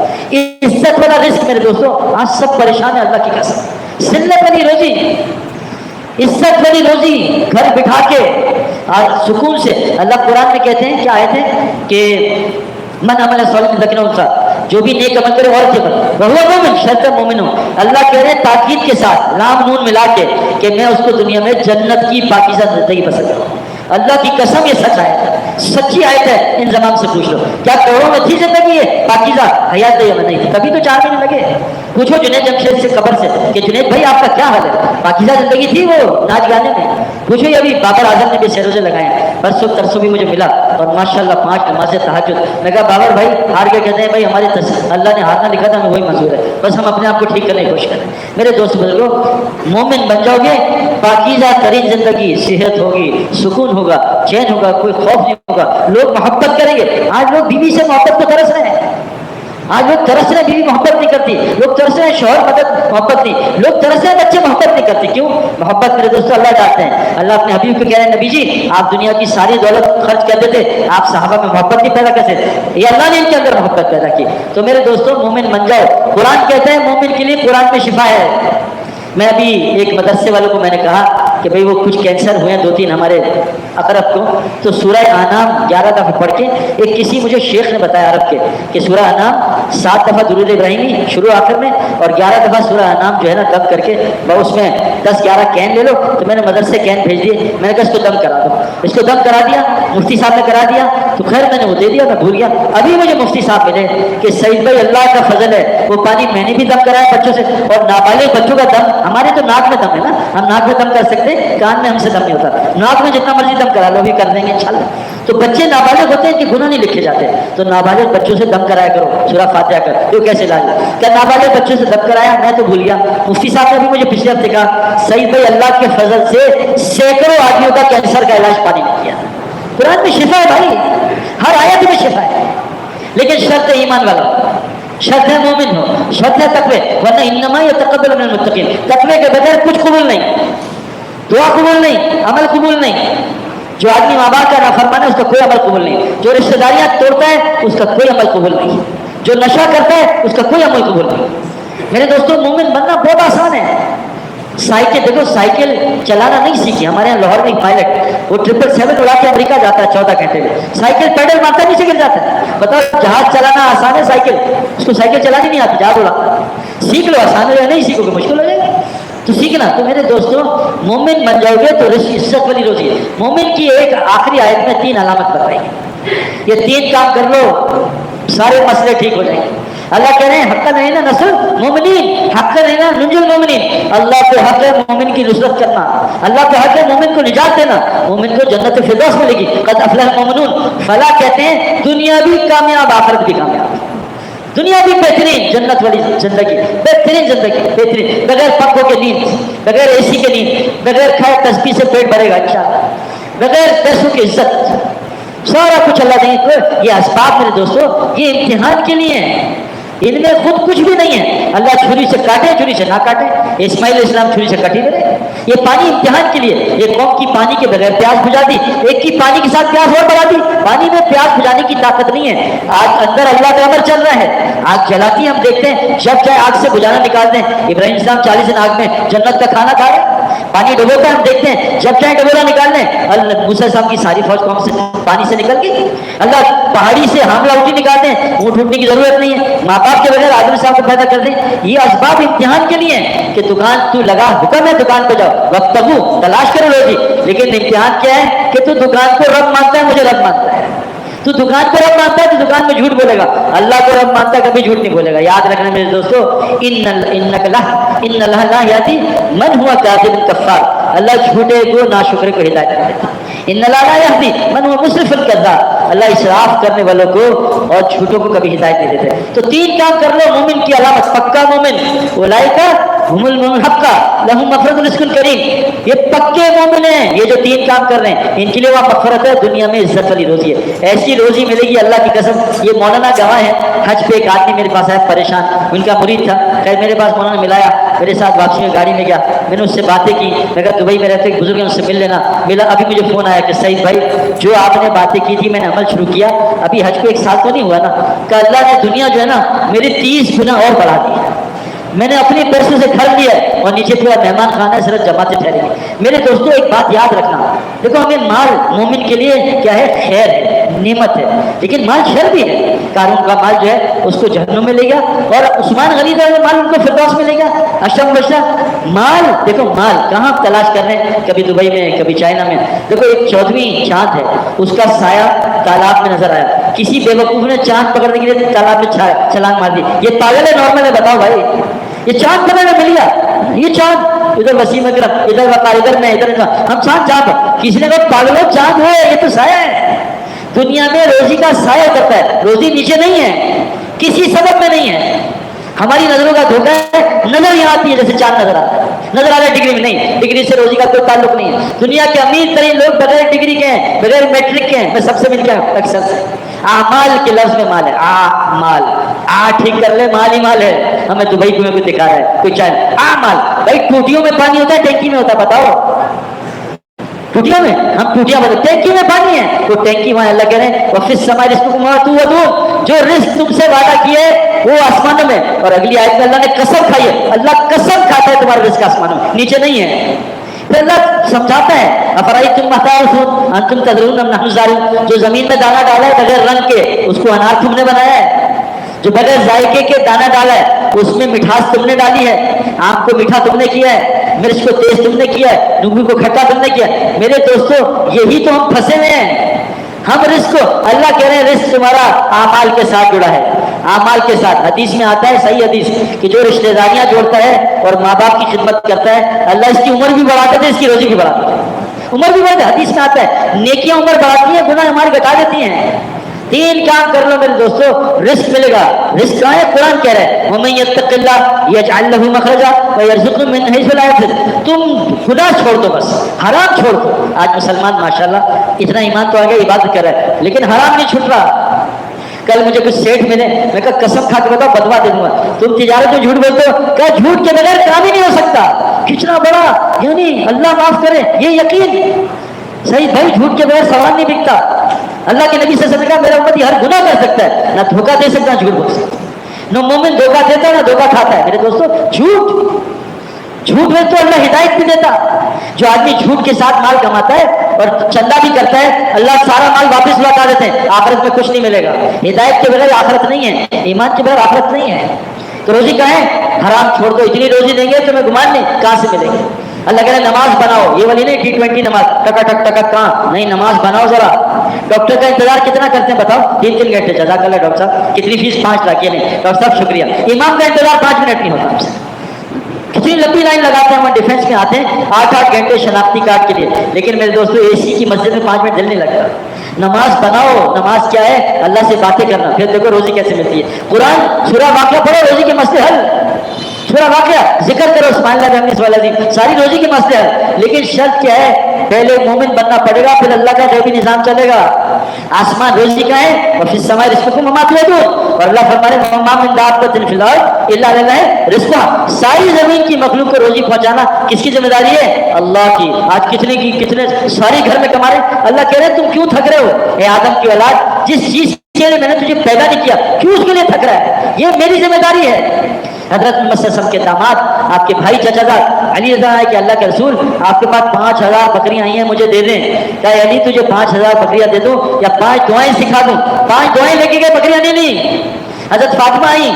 عزت والا رزق میرے دوستو. آج سب پریشان ہیں اللہ کی قسم. ذلت والی روزی، عزت والی روزی، گھر بٹھا کے آج سکون سے. اللہ قرآن میں کہتے ہیں کیا آیت ہے کہ من عمل صالحا من ذکر او انثی، جو بھی نیک عمل کرے عورت کے بل وہ مومن شرط مومن ہو. اللہ کہہ رہے ہیں تاکید کے ساتھ لام نون ملا کے کہ میں اس کو دنیا میں جنت کی پاکیزہ زندگی پسند کروں. اللہ کی قسم یہ سچ آیت ہے، سچی آیت ہے. ان زمان سے پوچھ لو کیا کوڑوں میں تھی زندگی ہے پاکیزہ حیات دے میں نہیں تھی، تبھی تو 4 مہینے لگے. پوچھو جنید جمشید سے قبر سے کہ جنید بھائی آپ کا کیا حال ہے؟ پاکیزہ زندگی تھی وہ ناچ گانے میں. پوچھو یہ ابھی بابر اعظم نے بھی سروزے لگائے ہیں، پرسوں ترسوں بھی مجھے ملا اور ماشاءاللہ 5 نمازیں تہجد. میں کہا بابر بھائی ہار کے کہتے ہیں بھائی ہماری اللہ نے ہارنا لکھا تھا ہمیں وہی منظور ہے، بس ہم اپنے آپ کو ٹھیک کرنے کی کوشش کریں. میرے دوست بزرگوں مومن بن جاؤ گے پاکیزہ ترین زندگی، صحت ہوگی، سکون ہوگا، چین ہوگا، کوئی خوف نہیں ہوگا، لوگ محبت کریں گے. آج لوگ بیوی سے محبت کو ترس رہے ہیں، آج لوگ ترس رہے ہیں بیوی محبت نہیں کرتی، لوگ ترس رہے ہیں شوہر محبت نہیں، لوگ ترس رہے ہیں بچے محبت نہیں کرتے. کیوں؟ محبت میرے دوستوں اللہ چاہتے ہیں. اللہ اپنے حبیب کو کہہ رہے ہیں نبی جی آپ دنیا کی ساری دولت خرچ کر دیتے، آپ صحابہ میں محبت نہیں پیدا کرتے، یہ اللہ نے ان کے اندر محبت پیدا کی. تو میرے دوستوں مومن بن جاؤ. قرآن کہتا ہے مومن کے لیے قرآن میں شفا ہے. میں ابھی ایک مدرسے والوں کو میں نے کہا کہ بھئی وہ کچھ کینسر ہوئے ہیں 2-3 ہمارے اقرب کو، تو سورہ انعام 11 دفعہ پڑھ کے ایک کسی مجھے شیخ نے بتایا عرب کے کہ سورہ انعام 7 دفعہ درود ابراہیمی شروع آخر میں اور 11 دفعہ سورہ انعام جو ہے نا دم کر کے اس میں 10-11 کین لے لو. تو میں نے مدرسے کین بھیج دیے، میں نے کہا اس کو دم کرا دو. اس کو دم کرا دیا، مفتی صاحب نے کرا دیا. تو خیر میں نے وہ دے دیا، میں بھول گیا. ابھی مجھے مفتی صاحب ملے کہ سعید بھائی اللہ کا فضل ہے وہ پانی میں نے بھی دم کرایا بچوں سے، اور نابالغ بچوں کا دم ہمارے تو ناک میں دم ہے نا، ہم ناک میں دم کر سکتے ہیں، کان میں ہم سے دم نہیں ہوتا. ناک میں جتنا مرضی دم کرا لو بھی کر دیں گے انشاءاللہ. تو بچے نابالغ ہوتے ہیں کہ گناہ نہیں لکھے جاتے، تو نابالغ بچوں سے دم کرایا کرو سورہ فاتحہ کر. تو کیسے علاج کیا نابالغ بچوں سے دم کرایا؟ میں تو بھول گیا. مفتی صاحب نے بھی مجھے پچھلے ہفتے کہا سعید بھائی اللہ کے فضل سے سینکڑوں آدمیوں کا کینسر کا علاج پانی نے کیا. قرآن میں شفا ہے بھائی، ہر آیت میں شفا ہے، لیکن شرط ہے ایمان والا، شرط ہے مومن ہو، شرط ہے تقوی، ورنہ انما یتقبل من المتقین. تقوی کے بغیر کچھ قبول نہیں، دعا قبول نہیں، عمل قبول نہیں. جو آدمی ماں باپ کا نافرمان ہے اس کا کوئی عمل قبول نہیں، جو رشتہ داریاں توڑتا ہے اس کا کوئی عمل قبول نہیں، جو نشہ کرتا ہے اس کا کوئی عمل قبول نہیں. میرے دوستوں مومن بننا بہت آسان ہے. سائیکل دیکھو، سائیکل چلانا نہیں سیکھی. ہمارے یہاں لاہور میں ایک پائلٹ وہ 777 اڑا کے امریکہ جاتا ہے 14 گھنٹے میں. سائیکل پیڈل مارتا نیچے گر جاتا ہے. بتاؤ جہاز چلانا آسان ہے؟ سائیکل اس کو سائیکل چلانی نہیں آتی، جہاز اڑا سیکھ لو، آسان ہے، نہیں سیکھو گے مشکل ہو جائے گا. تو سیکھنا. تو میرے دوستوں مومن بن جاؤ گے تو عزت والی روزی ہے. مومن کی ایک آخری آیت میں 3 علامت بتائی ہے. یہ 3 کام کر لو سارے مسئلے ٹھیک ہو جائیں گے. اللہ کہہ رہے ہیں حق نہیں نا نصر مومنین، حق نہیں نا ننجل المومنین. اللہ کو حق ہے مومن کی نصرت کرنا، اللہ کو حق ہے مومن کو نجات دینا، مومن کو جنت فردوس ملے گی. قد افلح المؤمنون. فلاح کہتے ہیں دنیا بھی کامیاب آخرت بھی کامیاب. دنیا بھی بہترین، جنت والی زندگی بہترین زندگی، بہترین بغیر پنکھوں کے نیند، بغیر اے سی کے نیند، بغیر کھائے تسبیح سے پیٹ بھرے گا انشاءاللہ، بغیر پیسوں کی عزت، سارا کچھ اللہ دیں گے. یہ اسباب میرے دوستوں یہ امتحان کے لیے ہیں، ان میں خود کچھ بھی نہیں ہے. اللہ چھری سے کاٹے چھری سے نہ کاٹے. اسماعیل علیہ السلام چھری سے کٹی گئے. یہ پانی امتحان کے لیے. یہ قوم کی پانی کے بغیر پیاس بجھا دی، ایک کی پانی کے ساتھ پیاس اور بڑھا دی. پانی میں پیاس بجھانے کی طاقت نہیں ہے. آج اندر اللہ کا امر چل رہا ہے، آگ جلاتی ہم دیکھتے ہیں، جب چاہے آگ سے بجھانا نکالتے ہیں. ابراہیم السلام 40 دن آگ میں جنت کا کھانا کھائے، پانی ڈبوتا ہم دیکھتے ہیں، جب چاہے ڈبولا نکال لیں. موسیٰ صاحب کی ساری فوج قوم سے پانی سے نکل گئی. اللہ پہاڑی سے حاملہ اٹھی نکالتے ہیں، اونٹ اٹھنے کی ضرورت نہیں ہے. ماں باپ کے بغیر آدمی صاحب کو پیدا کر دیں. یہ اسباب امتحان کے لیے ہیں کہ دکان تو لگا، حکم ہے دکان پہ جاؤ، وقتبو تلاش کرو روزی. لیکن امتحان کیا ہے کہ تو دکان کو رب مانتا ہے، مجھے رب مانتا ہے. تو دکان کو رب مانتا ہے تو دکان میں جھوٹ بولے گا. اللہ کو رب مانتا ہے کبھی جھوٹ نہیں بولے گا. یاد رکھنا میرے دوستو، ان اللہ لا یہدی من ہوا کاذب کفار. اللہ جھوٹے کو ناشکرے کو ہدایت نہیں دیتا. ان اللہ لا یہدی من ہوا مسرف کذاب. اللہ اسراف کرنے والوں کو اور جھوٹوں کو کبھی ہدایت نہیں دیتے. تو 3 کام کر لو مومن کی علامت، پکا مومن. اولئک هم المؤمنون حقا لهم مغفرۃ ورزق کریم. یہ پکے مومن ہیں. یہ جو 3 کام کر رہے ہیں ان کے لیے وہاں مغفرت ہے، دنیا میں عزت والی روزی ہے. ایسی روزی ملے گی اللہ کی قسم. یہ مولانا گواہ ہے. حج پہ ایک آدمی میرے پاس آیا پریشان، ان کا مرید تھا. خیر میرے پاس مولانا ملایا، میرے ساتھ واپسی میں گاڑی میں گیا. میں نے اس سے باتیں کی. میں کہا دبئی میں رہتے ایک بزرگ ہیں، اس سے مل لینا. ملا. ابھی مجھے فون آیا کہ سعید بھائی جو آپ نے باتیں کی تھی میں نے عمل شروع کیا. ابھی حج کو 1 سال تو نہیں ہوا نا کہ اللہ نے دنیا جو ہے نا میری 30 گنا اور بڑھا دی. میں نے اپنے پیسوں سے گھر لیا اور نیچے پورا مہمان خانہ صرف جماعتیں ٹھہریں گی. میرے دوستوں ایک بات یاد رکھنا، دیکھو ہمیں مال مومن کے لیے کیا ہے؟ خیر ہے، نعمت ہے. لیکن مال شر بھی ہے. قارون کا مال جو ہے اس کو جہنم میں لے گا، اور عثمان غنی کا مال ان کو فردوس میں لے گا. اشرف بشرا مال. دیکھو مال کہاں تلاش کر رہے ہیں، کبھی دبئی میں کبھی چائنا میں. دیکھو ایک 14ویں چاند ہے، اس کا سایہ تالاب میں نظر آیا. کسی بیوقوف نے چاند پکڑنے کے لیے تالاب میں چھلانگ مار دی. یہ پاگل ہے نارمل ہے؟ بتاؤ بھائی. یہ چاند پتہ میں مل گیا. یہ چاند ادھر وسیم اکرم، ادھر وقار، ادھر میں، ادھر ہم چاند چاند. کسی نے کہا پاگلوں چاند ہے، یہ تو سایہ ہے. دنیا میں روزی کا سایہ کرتا ہے، روزی نیچے نہیں ہے، کسی سبب میں نہیں ہے. ہماری نظروں کا دھوکہ ہے. نظر یہاں آتی ہے جیسے چاند نظر آتا ہے، نظر آ رہا ہے ڈگری میں نہیں. ڈگری سے روزی کا کوئی تعلق نہیں ہے. دنیا کے امیر ترین لوگ بغیر ڈگری کے ہیں، بغیر میٹرک کے ہیں. میں سب سے مل گیا اکثر سے. اعمال کے لفظ میں مال ہے. مال ٹھیک کر لے، مال ہی مال ہے. ہمیں دبئی کو کوئی دکھا رہا ہے کوئی چاہے مال. بھائی ٹوٹیوں میں پانی ہوتا ہے ٹینکی میں ہوتا ہے؟ بتاؤ. ٹوٹیوں میں ہم ٹوٹیاں بولتے، ٹینکی میں پانی ہے. وہ ٹینکی وہاں اللہ کہہ رہے ہیں وفی السماء رزقکم وما توعدون. جو رزق تم سے وعدہ کیے وہ آسمانوں میں. اور اگلی آیت میں اللہ نے قسم کھائی ہے. اللہ قسم کھاتا ہے تمہارا رزق آسمانوں میں، نیچے نہیں ہے. پھر اللہ سمجھاتا ہے افرأیتم ما تحرثون انتم تزرعون ام نحن الزارعون. جو زمین میں دانا ڈالا ہے بغیر رنگ کے اس کو انار تم نے بنایا ہے. جو بغیر ذائقے کے دانا ڈالا ہے اس میں مٹھاس تم نے ڈالی ہے. آم کو میٹھا تم نے کیا ہے، مرچ کو تیز تم نے کیا ہے، نیبو کو کھٹا تم نے کیا ہے. میرے دوستو یہی تو ہم پھنسے ہوئے ہیں. ہم رزق کو اللہ کہہ رہے ہیں رزق تمہارا اعمال کے ساتھ جڑا ہے. اعمال کے ساتھ. حدیث میں آتا ہے صحیح حدیث کہ جو رشتہ داریاں جوڑتا ہے اور ماں باپ کی خدمت کرتا ہے اللہ اس کی عمر بھی بڑھاتا ہے، اس کی روزی بھی بڑھاتا ہے. عمر بھی بڑھاتا ہے. حدیث میں آتا ہے نیکیاں عمر بڑھاتی ہیں، گناہ ہمارے گھٹا دیتی ہیں. 3 کام کر لو میرے دوستو رزق ملے گا. رزق کہاں ہے؟ قرآن کہہ رہا ہے وَمَن يَتَّقِ اللَّهَ يَجْعَل لَّهُ مَخْرَجًا وَيَرْزُقْهُ مِنْ حَيْثُ لَا يَحْتَسِبُ. تم خدا چھوڑ دو، بس حرام چھوڑ دو. آج مسلمان ماشاءاللہ اتنا ایمان تو آ گیا عبادت کر رہا ہے لیکن حرام نہیں چھوٹ رہا. کل مجھے کچھ سیٹ ملے، میں کہا قسم کھا کے بتاؤ بدوا دے دوں گا. تم تجارت میں جھوٹ بولتے ہو، کہا جھوٹ کے بغیر کام ہی نہیں ہو سکتا. کتنا بڑا یعنی اللہ معاف کرے یہ یقین. صحیح بھائی جھوٹ کے بغیر سامان نہیں بکتا. اللہ کے نبی صلی اللہ علیہ وسلم نے کہا میرا امتی ہر گناہ کر سکتا ہے، نہ دھوکہ دے سکتا، جھوٹ بول سکتا. نہ مومن دھوکہ دیتا ہے نہ دھوکہ کھاتا ہے. میرے دوستو جھوٹ میں تو اللہ ہدایت بھی دیتا. جو آدمی جھوٹ کے ساتھ مال کماتا ہے اور چندہ بھی کرتا ہے اللہ سارا مال واپس لوٹا دیتے ہیں. آخرت میں کچھ نہیں ملے گا. ہدایت کے بغیر آخرت نہیں ہے، ایمان کے بغیر آخرت نہیں ہے. تو روزی کہاں ہے؟ حرام چھوڑ دو، اتنی روزی دیں گے تمہیں گمان نہیں کہاں سے ملے گی۔ اللہ کہہ رہے نماز بناؤ، یہ والی نہیں T20 نماز ٹکا ٹک ٹکا کہاں نہیں، نماز بناؤ ذرا۔ ڈاکٹر کا انتظار کتنا کرتے ہیں بتاؤ؟ 3 گھنٹے۔ جزاک اللہ ڈاکٹر صاحب، کتنی فیس؟ 5 لاکھ۔ نہیں ڈاکٹر صاحب شکریہ۔ امام کا انتظار 5 منٹ نہیں ہوتا ہم سے، کتنی لمبی لائن لگاتے ہیں، ہم ڈیفینس میں آتے ہیں 8 گھنٹے شناختی کارڈ کے لیے، لیکن میرے دوستو اے سی کی مسجد میں 5 منٹ دل نہیں لگتا۔ نماز بناؤ، نماز کیا ہے؟ اللہ سے باتیں کرنا، پھر دیکھو روزی کیسے ملتی ہے۔ قرآن سورہ واقعہ پڑھو، روزی کے مسئلے حل۔ سورہ واقعہ ذکر کرو، سبحان اللہ بحمدہ سبحان اللہ العظیم، ساری روزی کے مسئلے حل۔ لیکن شرط کیا ہے؟ پہلے مومن بننا پڑے گا، پھر اللہ کا غیبی نظام چلے گا۔ آسمان روزی کا ہے، اور فی السماء رزقکم وما توعدون، اور اللہ فرما رہے ہیں وما من دابۃ فی الارض الا علی اللہ رزقها۔ ساری زمین کی مخلوق کو روزی پہنچانا کس کی ذمہ داری ہے؟ اللہ کی۔ آج کتنے ساری گھر میں کما رہے، اللہ کہہ رہے ہیں تم کیوں تھک رہے ہو؟ اے آدم کی اولاد، جس چیز کے لیے میں نے تجھے پیدا نہیں کیا، کیوں اس کے لیے تھک رہا ہے؟ یہ میری ذمہ داری ہے۔ حضرت محمد صلی اللہ علیہ وسلم کے داماد، آپ کے بھائی چچا زاد علی رضا ہے کہ اللہ کے رسول آپ کے پاس 5000 بکریاں آئی ہیں، مجھے دے دیں۔ کیا علی تجھے 5000 بکریاں دے دوں یا 5 دعائیں سکھا دوں؟ 5 دعائیں لے کے گئے، بکریاں نہیں لی۔ حضرت فاطمہ آئی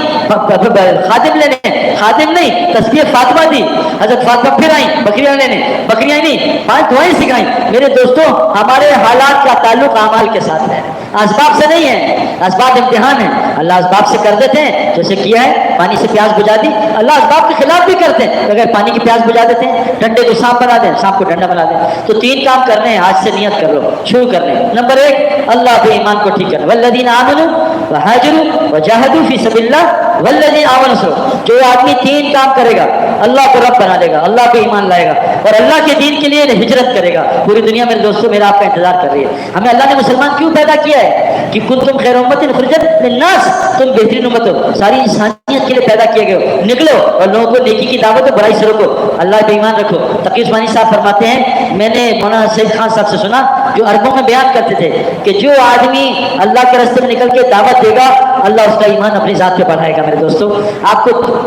خادم لینے، خادم نہیں تسبیح فاطمہ دی۔ حضرت فاطمہ پھر آئیں بکریاں لینے، بکریاں نہیں 5 دعائیں سکھائیں۔ میرے دوستوں ہمارے حالات کا تعلق اعمال کے ساتھ ہے، اسباب سے نہیں ہے۔ اسباب امتحان ہے، اللہ اسباب سے کر دیتے ہیں، جیسے کیا ہے پانی سے پیاس بجھا دی، اللہ اسباب کے خلاف بھی کرتے ہیں، اگر پانی کی پیاس بجھا دیتے ہیں، ڈنڈے کو سانپ بنا دیں، سانپ کو ڈنڈا بنا دیں۔ تو 3 کام کرنے ہیں، آج سے نیت کر لو، شروع کرنے۔ نمبر 1 اللہ پہ ایمان کو ٹھیک کرنا، والذین آمنوا وہاجروا وجاہدوا فی سبیل اللہ والذین آمنوا۔ جو آدمی 3 کام کرے گا، اللہ کو رب بنا لے گا، اللہ پہ ایمان لائے گا، اور اللہ کے دین کے لیے ہجرت کرے گا۔ پوری دنیا میرے دوستوں میرا آپ کا انتظار کر رہی ہے۔ ہمیں اللہ نے مسلمان کیوں پیدا کیا ہے؟ کہ کنتم خیر امۃ اخرجت للناس، تم بہترین امت ہو، ساری انسانیت کے لیے پیدا کیے گئے ہو، نکلو اور لوگوں کو نیکی کی دعوت اور برائی سے روکو، اللہ پہ ایمان رکھو۔ تقی عثمانی صاحب فرماتے ہیں، میں نے مولانا سید خان صاحب سے سنا جو عربوں میں بیان کرتے تھے کہ جو آدمی اللہ کے راستے میں نکل کے دعوت دے گا، اللہ اس کا ایمان اپنی ذات پہ بڑھائے گا۔ میرے دوستوں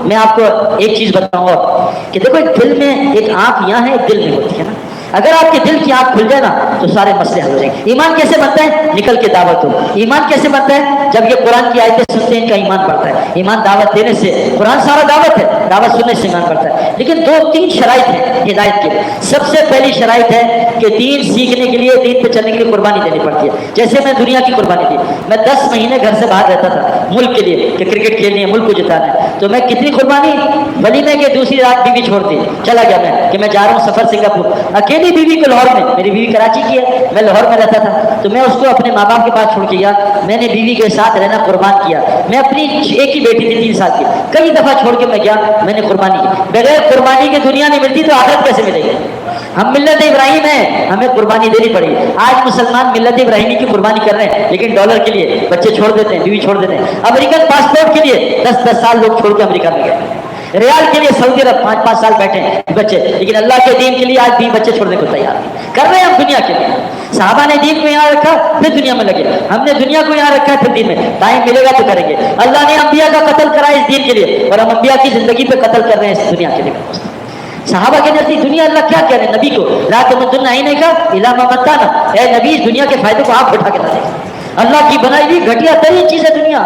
میں آپ کو ایک چیز بتاؤں گا کہ دیکھو ایک دل میں ایک آنکھ یہاں ہے، ایک دل میں ہوتی ہے نا، اگر آپ کے دل کی آنکھ کھل جائے نا تو سارے مسئلے حل ہو جائیں گے۔ ایمان کیسے بنتا ہے؟ نکل کے دعوت ہو۔ ایمان کیسے بنتا ہے؟ جب یہ قرآن کی آیتیں سنتے ہیں ان کا ایمان بڑھتا ہے۔ ایمان دعوت دینے سے، قرآن سارا دعوت ہے، دعوت سننے سے ایمان بڑھتا ہے۔ لیکن 2-3 شرائط ہیں ہدایت کے۔ سب سے پہلی شرائط ہے کہ دین سیکھنے کے لیے، دین پہ چلنے کے لیے قربانی دینی پڑتی ہے۔ جیسے میں دنیا کی قربانی دی، میں 10 مہینے گھر سے باہر رہتا تھا ملک کے لیے کہ کرکٹ کھیلنی ہے، ملک کو جتانا ہے، تو میں کتنی قربانی، ولیمے کے دوسری رات بیوی چھوڑ دی، چلا گیا میں کہ میں جا رہا ہوں سفر سنگاپور، اکیلی بیوی کو لاہور میں، میری بیوی کراچی کی ہے، میں لاہور میں رہتا تھا، تو میں اس کو اپنے ماں باپ کے پاس چھوڑ کے گیا۔ میں نے بیوی کے ساتھ رہنا قربان کیا۔ میں اپنی ایک ہی بیٹی تھی 3 سال کی، کئی دفعہ چھوڑ کے میں گیا، میں نے قربانی کی۔ بغیر قربانی کے دنیا نہیں ملتی تو آخرت کیسے ملے گی؟ ہم ملت ابراہیم ہیں، ہمیں قربانی دینی پڑی۔ آج مسلمان ملت ابراہیمی کی قربانی کر رہے ہیں، لیکن ڈالر کے لیے بچے چھوڑ دیتے ہیں، بیوی چھوڑ دیتے ہیں۔ امریکن پاسپورٹ کے لیے 10-10 سال لوگ چھوڑ کے امریکہ میں گئے، ریال کے لیے سعودی عرب 5-5 سال بیٹھے ہیں بچے، لیکن اللہ کے دین کے لیے آج بھی بچے چھوڑنے کو تیار ہیں۔ کر رہے ہیں ہم دنیا کے لیے۔ صحابہ نے دین کو یہاں رکھا پھر دنیا میں لگے، ہم نے دنیا کو یہاں رکھا پھر دین میں، ٹائم ملے گا تو کریں گے۔ اللہ نے انبیاء کا قتل کرا اس دین کے لیے، اور ہم انبیاء کی زندگی پہ قتل کر رہے ہیں اس دنیا کے لیے۔ صحابہ کے نزدیک دنیا اللہ کیا کہہ رہے ہیں نبی کو، لا تمدن عینیک الی ما متعنا، اے نبی اس دنیا کے فائدے کو آپ اٹھا کے نہ دیکھ۔ اللہ کی بنائی ہوئی گھٹیا ترین چیز ہے دنیا،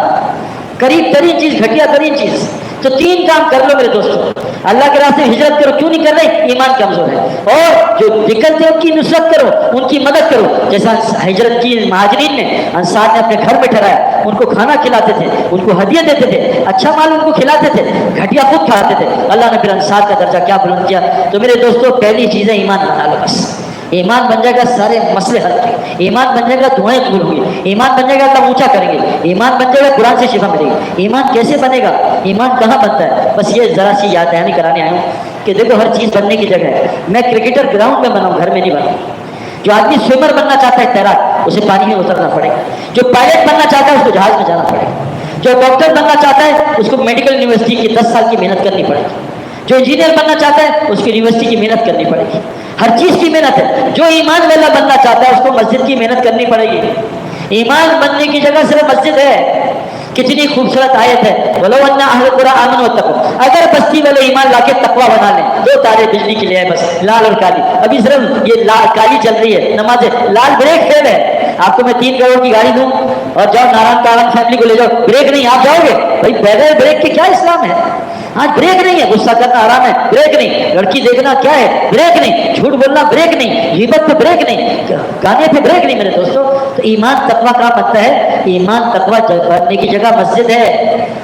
قریب ترین چیز، گھٹیا ترین چیز۔ تو 3 کام کر لو میرے دوستوں، اللہ کے راستے میں ہجرت کرو، کیوں نہیں کر رہے؟ ایمان کمزور ہے، اور جو نکلتے ان کی نصرت کرو، ان کی مدد کرو، جیسا ہجرت کی مہاجرین نے، انصار نے اپنے گھر میں ٹھہرایا، ان کو کھانا کھلاتے تھے، ان کو ہدیہ دیتے تھے، اچھا مال ان کو کھلاتے تھے، گھٹیا خود کھاتے تھے، اللہ نے پھر انصار کا درجہ کیا بلند کیا۔ تو میرے دوستوں پہلی چیز ہے ایمان بنا لو، بس ایمان بن جائے گا سارے مسئلے حل ہوں گے، ایمان بن جائے گا دعائیں قبول ہوں گی، ایمان بن جائے گا اللہ اونچا کریں گے، ایمان بن جائے گا قرآن سے شفا ملے گی۔ ایمان کیسے بنے گا؟ ایمان کہاں بنتا ہے؟ بس یہ ذرا سی یاد دہانی کرانے آیا ہوں کہ دیکھو ہر چیز بننے کی جگہ ہے۔ میں کرکٹر گراؤنڈ میں بناؤں، گھر میں نہیں بناؤں۔ جو آدمی سوئمر بننا چاہتا ہے تیراک، اسے پانی میں اترنا پڑے گا۔ جو پائلٹ بننا چاہتا ہے اس کو جہاز میں جانا پڑے گا۔ جو ڈاکٹر بننا چاہتا ہے اس کو میڈیکل یونیورسٹی کی 10 سال کی محنت کرنی پڑے گی۔ جو انجینئر بننا چاہتا ہے اس کی یونیورسٹی کی محنت کرنی پڑے گی، ہر چیز کی محنت ہے۔ جو ایمان والا بننا چاہتا ہے اس کو مسجد کی محنت کرنی پڑے گی۔ ایمان بننے کی جگہ صرف مسجد ہے۔ کتنی خوبصورت آیت ہے، وَلَوْ أَنَّ أَهْلَ الْقُرَىٰ آمَنُوا وَاتَّقُوا، اگر بستی والے ایمان لا کے تقویٰ بنا لیں، 2 تارے بجلی کے لیے ہے بس، لال اور کالی۔ ابھی صرف یہ کالی چل رہی ہے نماز، لال بریک فیل ہے۔ آپ کو میں 3 کروڑ کی گاڑی دوں اور جاؤ نارائن تارن فیملی کو لے جاؤ، بریک نہیں، آپ جاؤ گے؟ भाई बगैर ब्रेक के क्या इस्लाम है? आज ब्रेक नहीं है, गुस्सा करना आराम है, ब्रेक नहीं, लड़की देखना क्या है, ब्रेक नहीं, झूठ बोलना ब्रेक नहीं, ग़ीबत पे ब्रेक नहीं, गाने पे ब्रेक नहीं। मेरे दोस्तों, तो ईमान तकवा कहाँ बनता है? ईमान तकवा बनने की जगह मस्जिद है।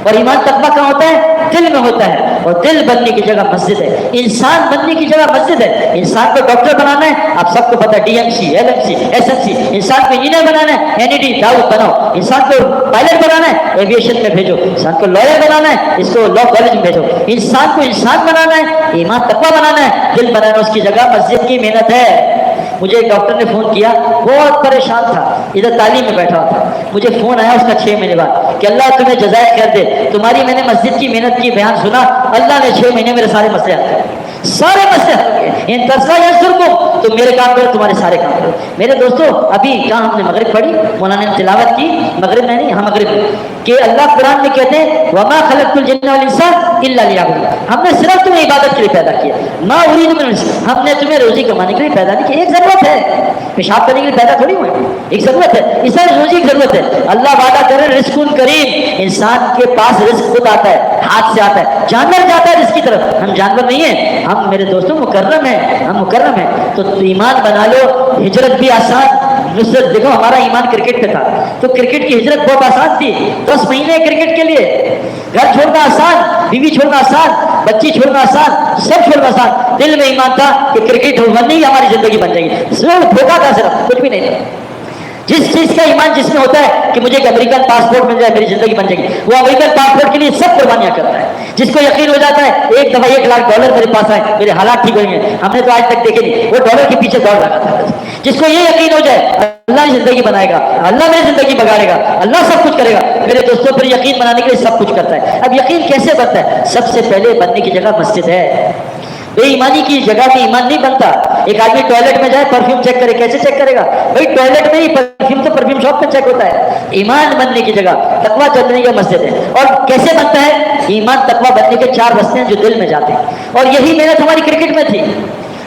और ईमान तकवा कहाँ होता है? दिल में होता है। और दिल बनने की जगह मस्जिद है, इंसान बनने की जगह मस्जिद है। इंसान को डॉक्टर बनाना है, आप सबको पता है, DMC, LMC, SMC। इंसान को इंजीनियर बनाना है, NED, दाऊद बनाओ। इंसान को पायलट बनाना है, एविएशन में भेजो। इंसान को लॉयर बनाना है, इसको लॉ कॉलेज में भेजो। इंसान को इंसान बनाना है, ईमान तकवा बनाना है, दिल बनाना, उसकी जगह मस्जिद की मेहनत है। मुझे एक डॉक्टर ने फ़ोन किया, बहुत परेशान था, इधर तालीम में बैठा था। मुझे फ़ोन आया उसका 6 महीने बाद कि अल्लाह तुम्हें जज़ाय कर दे, तुम्हारी मैंने मस्जिद की मेहनत की बयान सुना, अल्लाह ने 6 महीने मेरे सारे मसले हल कर दिए, सारे मसले हल किए। इन तस्ला यंसुरकुम, तुम मेरे काम करो, तुम्हारे सारे काम करो। मेरे दोस्तों, अभी कहाँ हमने मगरिब पढ़ी, मौलाना ने तिलावत की, मगरिब में नहीं, हाँ मगरिब में, कि अल्लाह कुरान में कहते हैं वमा खलक़तुल जिन्ना वल इंसा इल्ला लियअबुदून, हमने सिर्फ तुम्हें इबादत के लिए पैदा किया। मा उरीदु मिन रिज़्क़, हमने तुम्हें रोजी कमाने के लिए पैदा नहीं किया। एक ज़रूरत है, पेशाब करने के लिए पैदा थोड़ी हुए, एक ज़रूरत है, इस रोजी की ज़रूरत है। अल्लाह वादा करे रिज़्क़ुन करीम, इंसान के पास रिज़्क़ खुद आता है, हाथ से आता है। जानवर जाता है रिज़्क़ की तरफ, हम जानवर नहीं है, हम मेरे दोस्तों मुकर्रम है, हम मुकर्रम है। तो ईमान बना लो, हिजरत भी आसान। नुसरत देखो, हमारा ईमान क्रिकेट पे था, तो क्रिकेट की हिजरत बहुत आसान थी। 10 महीने क्रिकेट के लिए, घर छोड़ना आसान, बीवी छोड़ना आसान, बच्ची छोड़ना आसान, सब छोड़ना आसान। दिल में ईमान था कि क्रिकेट बननी ही हमारी जिंदगी बन जाएगी। सिर्फ धोखा था, सिर्फ कुछ भी नहीं था। जिस चीज का ईमान जिसमें होता है कि मुझे एक अमेरिकन पासपोर्ट मिल जाए, मेरी जिंदगी बन जाएगी, वो अमेरिकन पासपोर्ट के लिए सब कुर्बानियां करता है। जिसको यकीन हो जाता है एक दफा $1,00,000 मेरे पास आए, मेरे हालात ठीक होंगे, हमने तो आज तक देखे नहीं, वो डॉलर के पीछे दौड़ रहा था। जिसको ये यकीन हो जाए अल्लाह जिंदगी बनाएगा, अल्लाह मेरी जिंदगी बगाड़ेगा, अल्लाह सब कुछ करेगा, मेरे दोस्तों फिर यकीन बनाने के लिए सब कुछ करता है। अब यकीन कैसे बनता है? सबसे पहले बनने की जगह मस्जिद है। बेईमानी की जगह में ईमान नहीं बनता। एक आदमी टॉयलेट में जाए, परफ्यूम चेक करे, कैसे चेक करेगा भाई? टॉयलेट में ही परफ्यूम तो परफ्यूम शॉप में चेक होता है। ईमान बनने की जगह तकवा चलने की मस्जिद है। और कैसे बनता है ईमान? तकवा बनने के 4 रास्ते हैं जो दिल में जाते हैं, और यही मेहनत हमारी क्रिकेट में थी।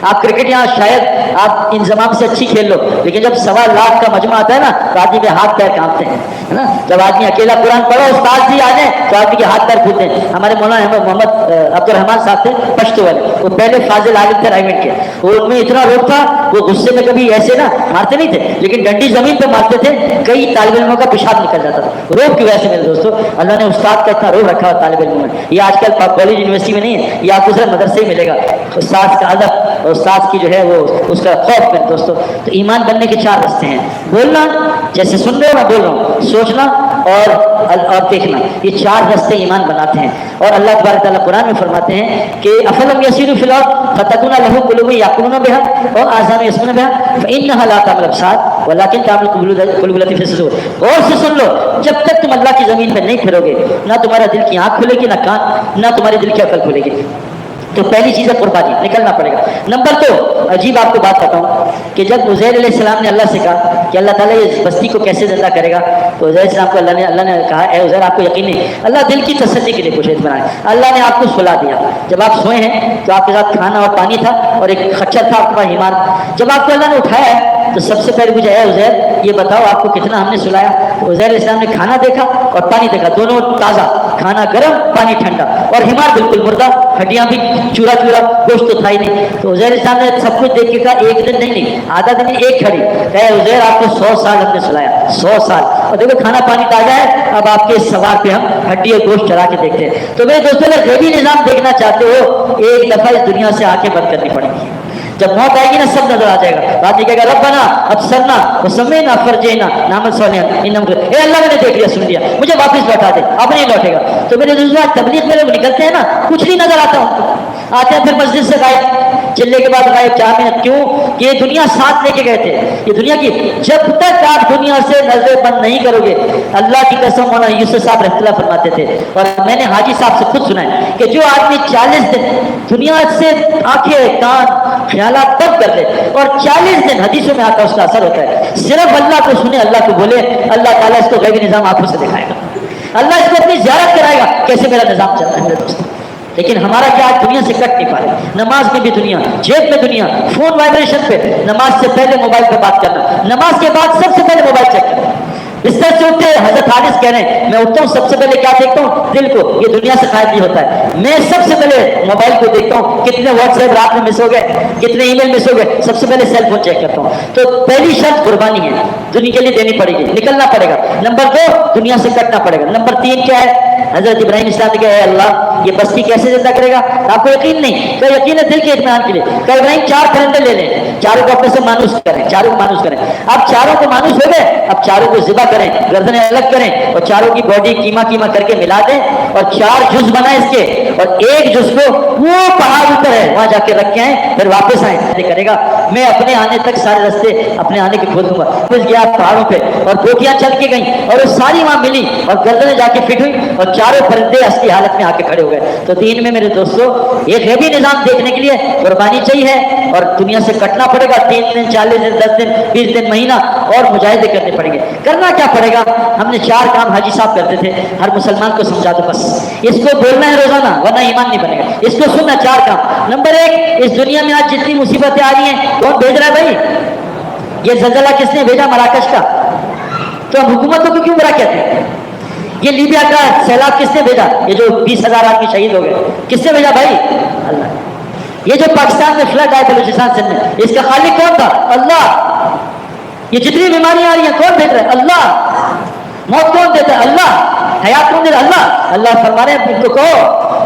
आप क्रिकेट यहाँ शायद आप इंजमाम से अच्छी खेल लो, लेकिन जब 1.25 लाख का मजमा आता है ना, तो आदमी के हाथ पैर कांपते हैं, है ना। जब आदमी अकेला कुरान पढ़ो, उस्ताद जी आ जाए, तो आदमी के हाथ पैर फूटते हैं। हमारे मौलाना मोहम्मद अब्दुल रहमान साहब थे, पश्तो वाले, वो पहले फाजिल आलिम थे रायगढ़ के। वो उनमें इतना रोब था, वो गुस्से में कभी ऐसे ना मारते नहीं थे, लेकिन डंडी जमीन पर मारते थे। कई तालिब इल्मों का पेशाब निकल जाता था रोब की वजह से। मेरे दोस्तों, अल्लाह ने उस्ताद का इतना रोब रखा हुआ तालिब इल्मों में। ये आजकल कॉलेज यूनिवर्सिटी में नहीं है, ये आपको सिर्फ मदरसे ही मिलेगा। उस्ताद का अदब और उस्ताद की जो है वो उसका खौफ। मेरे दोस्तों, तो ईमान बनने के 4 रास्ते हैं। बोलना, जैसे सुन रहे हो मैं बोल रहा हूँ, सोचना और देखना, ये 4 रास्ते ईमान बनाते हैं। और अल्लाह तबारक व तआला कुरान में फरमाते हैं कि अफलम यसीरु फिल अर्द फतकुना लहुम कुलूबुन यअकुलूना बिहा व आज़ानुन यस्मऊना बिहा फइन्नहा ला तामल अब्सार वलाकिन तामल कुलूबुल लती फी सुदूर। और से सुन लो, जब तक तुम अल्लाह की जमीन पर नहीं फिरोगे, ना तुम्हारा दिल की आंख खुलेगी, ना कान, ना तुम्हारी दिल की अकल खुलेगी। तो पहली चीज़ है कुर्बानी, निकलना पड़ेगा। नंबर 2, अजीब आपको बात बताऊं कि जब उज़ैर अलैहिस्सलाम ने अल्लाह से कहा कि अल्लाह ताला ये बस्ती को कैसे जिंदा करेगा, तो उज़ैर अलैहिस्सलाम को अल्लाह ने कहा, ए उज़ैर आपको यकीन नहीं? अल्लाह दिल की तसल्ली के लिए कुछ बनाया। अल्लाह ने आपको सुला दिया। जब आप सोए हैं तो आपके साथ खाना और पानी था, और एक खच्चर था आपके पास, हिमार। जब आपको अल्लाह ने उठाया है तो सबसे पहले पूछा, है उज़ैर ये बताओ आपको कितना हमने सुलाया? तो उज़ैर अलैहिस्सलाम ने खाना देखा और पानी देखा, दोनों ताज़ा, खाना गर्म, पानी ठंडा, और हिमार बिल्कुल मुर्दा, हड्डियां भी चूरा चूरा, गोश्त तो था ही नहीं। तो उज़ैर अलैहिस्सलाम ने सब कुछ देख के कहा, एक दिन नहीं, आधा दिन नहीं, एक घड़ी। कहे उज़ैर आपको 100 साल हमने सुलाया, 100 साल, और देखो खाना पानी ताजा है, अब आपके इस सवार पे हम हड्डी और गोश्त चढ़ा के देखते हैं। तो मेरे दोस्तों, अगर गैबी निज़ाम देखना चाहते हो, एक दफा इस दुनिया से आंखें बंद करनी पड़ेगी। जब मौत आएगी ना, सब नजर आ जाएगा। आदमी कहेगा रब्बना अबसरना व समीना फरजना नामल सालिहन इन्नम, ए अल्लाह मैंने देख लिया, सुन लिया, मुझे वापस लौटा दे, अब नहीं लौटेगा। तो मेरे दोस्तों, तबलीग में लोग निकलते हैं ना, कुछ नहीं नजर आता उनको, आते हैं फिर मस्जिद से गायब, चिल्ले के बाद गायब। 4 मिनट क्यों? कि ये दुनिया साथ लेके गए थे, ये दुनिया की। जब तक आप दुनिया से नजरें बंद नहीं करोगे, अल्लाह की कसम, मौलाना यूसुफ साहब रहमतुल्लाह फरमाते थे, और मैंने हाजी साहब से खुद सुना है कि जो आदमी 40 दिन दुनिया से आंखें कान ख्यालात तब कर ले, और 40 दिन हदीसों में आता है उसका असर होता है, सिर्फ अल्लाह को सुने, अल्लाह को बोले, अल्लाह ताला इसको गैबी निजाम आंखों से दिखाएगा, अल्लाह इसको अपनी ज़ियारत कराएगा, कैसे मेरा निजाम चल रहा है मेरे दोस्तों। लेकिन हमारा क्या, आज दुनिया से कट नहीं पा रहे। नमाज में भी दुनिया, जेब में दुनिया, फोन वाइब्रेशन पे, नमाज से पहले मोबाइल पे बात करना, नमाज के बाद सबसे पहले मोबाइल चेक करना। बिस्तर से उठते हजरत हारिस कह रहे हैं मैं उठता हूँ सबसे पहले क्या देखता हूँ दिल को, ये दुनिया से गायब नहीं होता है। मैं सबसे पहले मोबाइल को देखता हूँ कितने व्हाट्सएप रात में मिस हो गए, कितने ईमेल मिस हो गए, सबसे पहले सेल फोन चेक करता हूँ। तो पहली शर्त कुर्बानी है, दुनिया के लिए देनी पड़ेगी, निकलना पड़ेगा। नंबर 2 दुनिया से कटना पड़ेगा। नंबर 3 क्या है? हजरत इब्राहिम इस्लाम ने कहा अल्लाह ये बस्ती कैसे जिंदा करेगा? आपको यकीन नहीं? क्या यकीन है दिल के इत्मीनान के लिए? क्या इब्राहिम 4 परिंदे ले लें, चारों को अपने से मानुस करें, चारों को मानुस करें। अब चारों को मानुस हो गए, अब चारों को ज़िबा करें, गर्दनें अलग करें और चारों की बॉडी कीमा कीमा करके मिला दें और 4 जुज बनाए इसके, और एक जुज को वो पहाड़ ऊपर है वहां जाके रख के आए, फिर वापस आए करेगा। मैं अपने आने तक सारे रास्ते अपने आने के खोल दूंगा। कुछ गया पहाड़ों पे और बोटियां चल के गई और वो सारी वहां मिली और गर्दनें जाके फिट हुई और चारों परिंदे असली हालत में आके खड़े हो गए। तो दीन में मेरे दोस्तों एक गैबी निजाम देखने के लिए कुर्बानी चाहिए और दुनिया से कटना पड़ेगा। 3 दिन 40 दिन 10 दिन 20 दिन महीना और मुजाहिदे करने पड़ेंगे। करना क्या पड़ेगा? हमने 4 काम हाजी साहब करते थे, हर मुसलमान को समझा दो बस, इसको बोलना है रोजाना वरना ईमान नहीं बनेगा। इसको सुनना 4 काम। नंबर 1, इस दुनिया में आज जितनी मुसीबतें आ रही हैं कौन भेज रहा है भाई? ये जलजला किसने भेजा? मराकश का। तो हम हुकूमतों को क्यों बुरा कहते हैं? ये लीबिया का सैलाब किसने भेजा? ये जो 20,000 आदमी शहीद हो गए, किसने भेजा भाई? अल्लाह। ये जो पाकिस्तान में फ्लड आया बलूचिस्तान से में, इसका खालिक कौन था? अल्लाह। ये जितनी बीमारियां आ रही हैं कौन भेज रहा है? अल्लाह। मौत कौन देता है? अल्लाह। हयात कौन देता है? अल्लाह। अल्लाह फरमा रहे हैं इनको कहो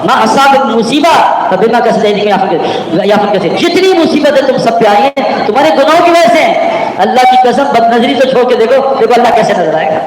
मां असाब मुसीबा बिमा कैसे, जितनी मुसीबतें तुम सब पे आई हैं तुम्हारे गुनाहों की वजह से हैं। अल्लाह की कसम बदनजरी तो छोड़ के देखो, देखो अल्लाह कैसे नजर आएगा।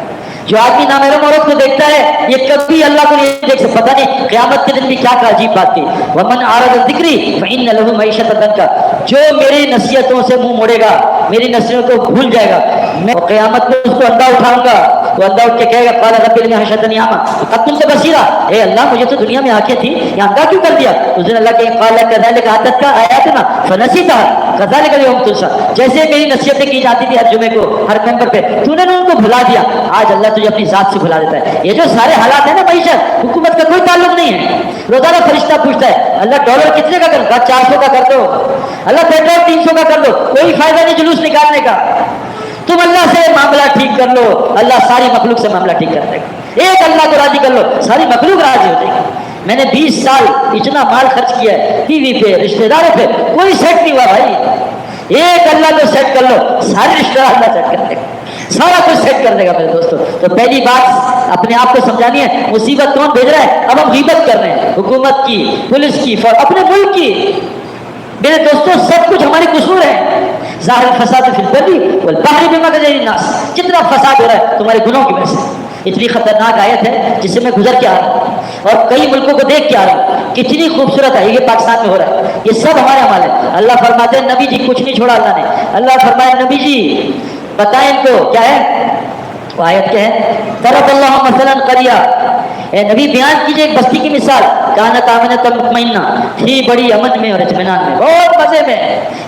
जो आदमी नामहरम औरत को देखता है ये कभी अल्लाह को नहीं देख सकता। पता नहीं क़यामत के दिन भी क्या अजीब बात थी। वमन आरद अन ज़िक्री फ़इन्न लहू मईशतन दंका, जो मेरी नसीहतों से मुंह मोड़ेगा, मेरी नसीहतों को भूल जाएगा, मैं क़यामत में उसको अंधा उठाऊंगा। वो अंधा उठ के कहेगा क़ाल रब्बी लिमा हशरतनी आमा क़द कुन्त बसीरा, हे अल्लाह मुझे तो दुनिया में आंखें थी, ये अंधा क्यों कर दिया? उस दिन अल्लाह कहे क़ाल कज़ालिका अततका आयातुना फ़नसीतहा कज़ालिका अल-यौम तुनसा, जैसे मेरी नसीहतें की जाती थी हर जुमे को हर मेंबर पे, तूने उनको भुला दिया, आज अल्लाह तुझे अपनी जात से भुला देता है। ये जो सारे हालात है ना मईशत, हुकूमत का कोई ताल्लुक नहीं है। रोजाना फरिश्ता पूछता है अल्लाह डॉलर कितने का कर? 400 का कर दो। अल्लाह पेट्रोल 300 का कर दो, कोई फायदा नहीं जुलूस निकालने का। तुम अल्लाह से मामला ठीक कर लो, अल्लाह सारी मखलूक से मामला ठीक कर देगा। एक अल्लाह को राजी कर लो, सारी मखलूक राजी हो जाएगी। मैंने 20 साल इतना माल खर्च किया है टीवी पे, रिश्तेदारों पे, कोई सेट नहीं हुआ भाई। एक अल्लाह को सेट कर लो, सारे रिश्तेदार अल्लाह सेट कर देगा, सारा कुछ सेट कर देगा मेरे दोस्तों। तो पहली बात अपने आप को समझानी है, मुसीबत कौन भेज रहा है? अब हम गीबत कर रहे हैं हुकूमत की, पुलिस की, अपने मुल्क की। मेरे दोस्तों सब कुछ हमारे कसूर है। ज़ाहिर फसाद फिल बर्री वल बहरी बिमा कज़य्यन नास, जितना फसाद हो रहा है तुम्हारे गुनाहों की वजह से। इतनी खतरनाक आयत है जिससे मैं गुजर के आ रहा हूँ और कई मुल्कों को देख के आ रहा हूँ, कितनी खूबसूरत है। ये पाकिस्तान में हो रहा है, ये सब हमारे अमल है। अल्लाह फरमाते हैं नबी जी कुछ नहीं छोड़ा अल्लाह ने। अल्लाह फरमाया नबी जी बताएं इनको क्या है वो आयत क्या है? तरफ़ल्लाहु मसलन क़रिया, ए नबी बयान कीजिए एक बस्ती की मिसाल, कानत आमिनतन मुतमइन्ना, थी बड़ी अमन में और इत्मीनान में, बहुत मजे में,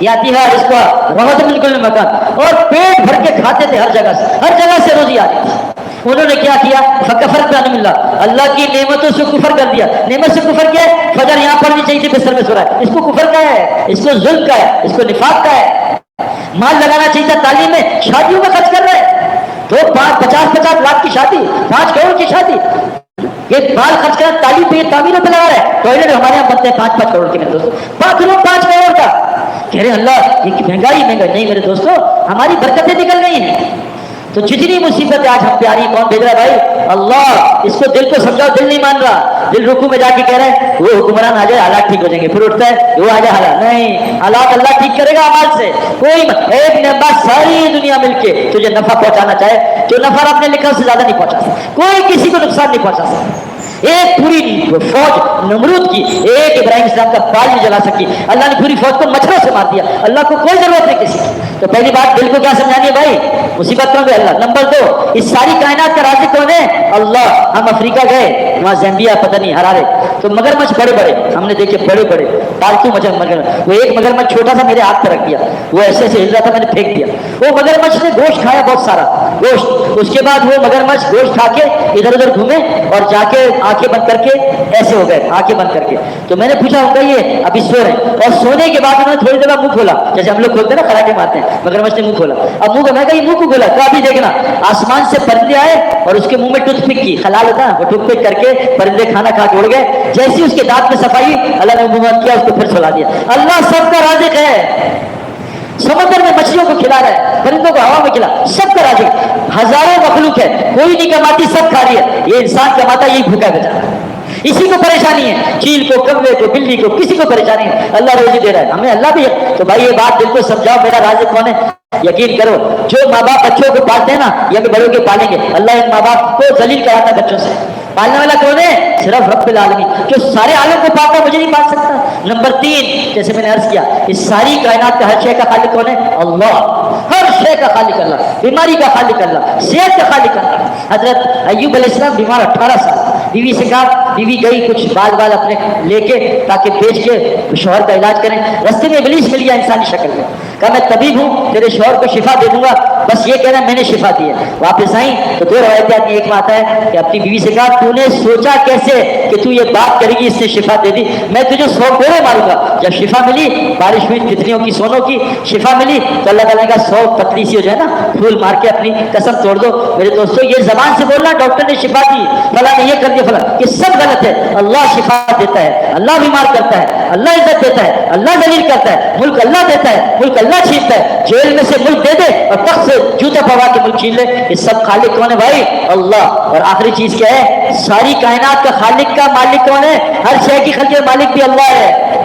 यातिहा रिज़्क़ुहा रग़दन मिन कुल्लि मकान, और पेट भर के खाते थे हर जगह से रोजी आ रही थी। उन्होंने क्या किया? फ़कफ़रत बिअनमिल्लाह, अल्लाह की नेमतों से कुफर कर दिया। नेमत से कुफर क्या है? फजर यहाँ पढ़नी चाहिए थी, बिस्तर में सो रहा है, इसको कुफर का है, इसको जुल्म का है, इसको निफाक का है। माल लगाना चाहिए था तालीम में, शादियों में खर्च कर रहे हैं। तो 50-50 लाख की शादी, 5 करोड़ की शादी, ये माल खर्च कर तालीम पे, तामीरों पे लगा रहे हैं। टॉयलेट हमारे यहाँ बनते हैं 5-5 करोड़ के। मेरे दोस्तों 5 करोड़ का कह रहे अल्लाह ये महंगाई नहीं मेरे दोस्तों, हमारी बरकतें निकल गई हैं। तो जितनी मुसीबतें आज हम पे आ रही कौन भेज रहा है भाई? अल्लाह। इसको दिल को समझाओ, दिल नहीं मान रहा। दिल रुकू में जाके कह रहा है वो हुक्मरान आ जाए हालात ठीक हो जाएंगे, फिर उठता है वो आ जाए हालात नहीं, हालात अल्लाह ठीक करेगा अमाल से। कोई एक नफा सारी दुनिया मिलके तुझे नफा पहुंचाना चाहे, जो नफा आपने लिखा उससे ज्यादा नहीं पहुंचा सकता, कोई किसी को नुकसान नहीं पहुंचा सकता। एक पूरी फौज नमरूद की एक इब्राहिम इस्लाम का बाल नहीं जला सकी, अल्लाह ने पूरी फौज को मच्छरों से मार दिया। अल्लाह को कोई जरूरत नहीं किसी की। तो पहली बात दिल को क्या समझानी है भाई? मुसीबत कौन है? अल्लाह। नंबर 2, इस सारी कायनात का राज़िक कौन है? अल्लाह। हम अफ्रीका गए, वहाँ ज़ैम्बिया पता नहीं हरारे, तो मगरमच्छ बड़े बड़े हमने देखे, बड़े बड़े पालतू मगरमच्छ। वो एक मगरमच्छ छोटा सा मेरे हाथ पर रख दिया, वो ऐसे हिल रहा था, मैंने फेंक दिया। वो मगरमच्छ ने गोश्त खाया, बहुत सारा गोश्त। उसके बाद वो मगरमच्छ गोश्त खा के इधर उधर घूमे और जाके आंखें बंद करके ऐसे हो गए, आंखें बंद करके। तो मैंने पूछा उनका ये अभी सो रहे हैं, और सोने के बाद उन्होंने थोड़ी देर मुंह खोला, जैसे हम लोग खोलते हैं ना खराटे मारते हैं, मगरमच्छ ने मुंह खोला। अब मुंह को मैं कहा मुंह को खोला, तो अभी देखना आसमान से परिंदे आए और उसके मुंह में टूथपिक की, हलाल होता है वो टूथपिक करके परिंदे खाना खा के उड़ गए। जैसे ही उसके दांत में सफाई, अल्लाह ने मुंह बंद किया, उसको फिर सुला दिया। अल्लाह सबका राज़िक़ है, समुद्र में मछलियों को खिला रहा है, परिंदों को हवा में खिला, सबका राज़िक़। हजारों मखलूक है, कोई नहीं कमाती, सब खा रही है। ये इंसान कमाता, यही भूखा बेचारा, इसी को परेशानी है, चील को, कौवे को, बिल्ली को, किसी को परेशानी है। अल्लाह रोजी दे रहा है, हमें अल्लाह भी है। तो भाई ये बात दिल को समझाओ, मेरा राज़िक़ कौन है? यकीन करो, जो माँ बाप बच्चों को पालते हैं ना, ये भी बड़ों के पालेंगे। अल्लाह इन माँ बाप को जलील कराता है बच्चों से। पालने वाला कौन है? सिर्फ रब्बुल आलमीन, जो सारे आलम को पालता है, मुझे नहीं पाल सकता। नंबर 3, जैसे मैंने अर्ज किया, इस सारी कायनात का हर शय का खालिक कौन है? अल्लाह। हर शय का खालिक अल्लाह, बीमारी का खालिक अल्लाह, सेहत का खालिक अल्लाह। हजरत अय्यूब अलैहिस्सलाम बीमार 18 साल, बीवी से कहा, बीवी गई कुछ बाल अपने लेके ताकि बेच के शौहर का इलाज करें। रास्ते में इब्लीस मिल गया इंसानी शक्ल में, कहा मैं तबीब हूँ, तेरे शौहर को शिफा दे दूंगा, बस ये कहना मैंने शिफा दी है। वापस आई तो 2 रवायतें आती हैं। एक में आता है कि अपनी बीवी से कहा, तूने सोचा कैसे कि तू ये बात करेगी, इससे शिफा दे दी, मैं तुझे 100 कोड़े मारूंगा। जब शिफा मिली, बारिश हुई तितलियों की, सोनों की शिफा मिली, तो अल्लाह ताला का 100 पतली सी हो जाए ना, फूल मार के अपनी कसम तोड़ दो। मेरे दोस्तों, ये जबान से बोलना डॉक्टर ने शिफा दी, फला ने ये कर दिया, फला, ये सब गलत है। अल्लाह शिफा देता है, अल्लाह बीमार करता है, अल्लाह इज्जत देता है, अल्लाह जलील करता है, मुल्क अल्लाह देता है, मुल्क अल्लाह छीनता है। जेल में से मुल्क दे दे और तख्त से जूते पवा के मुल्क छीन ले, ये सब खालिक कौन है भाई? अल्लाह। और आखिरी चीज क्या है? सारी कायनात का खालिक का मालिक कौन है? हर शय की खल्क का मालिक भी अल्लाह है।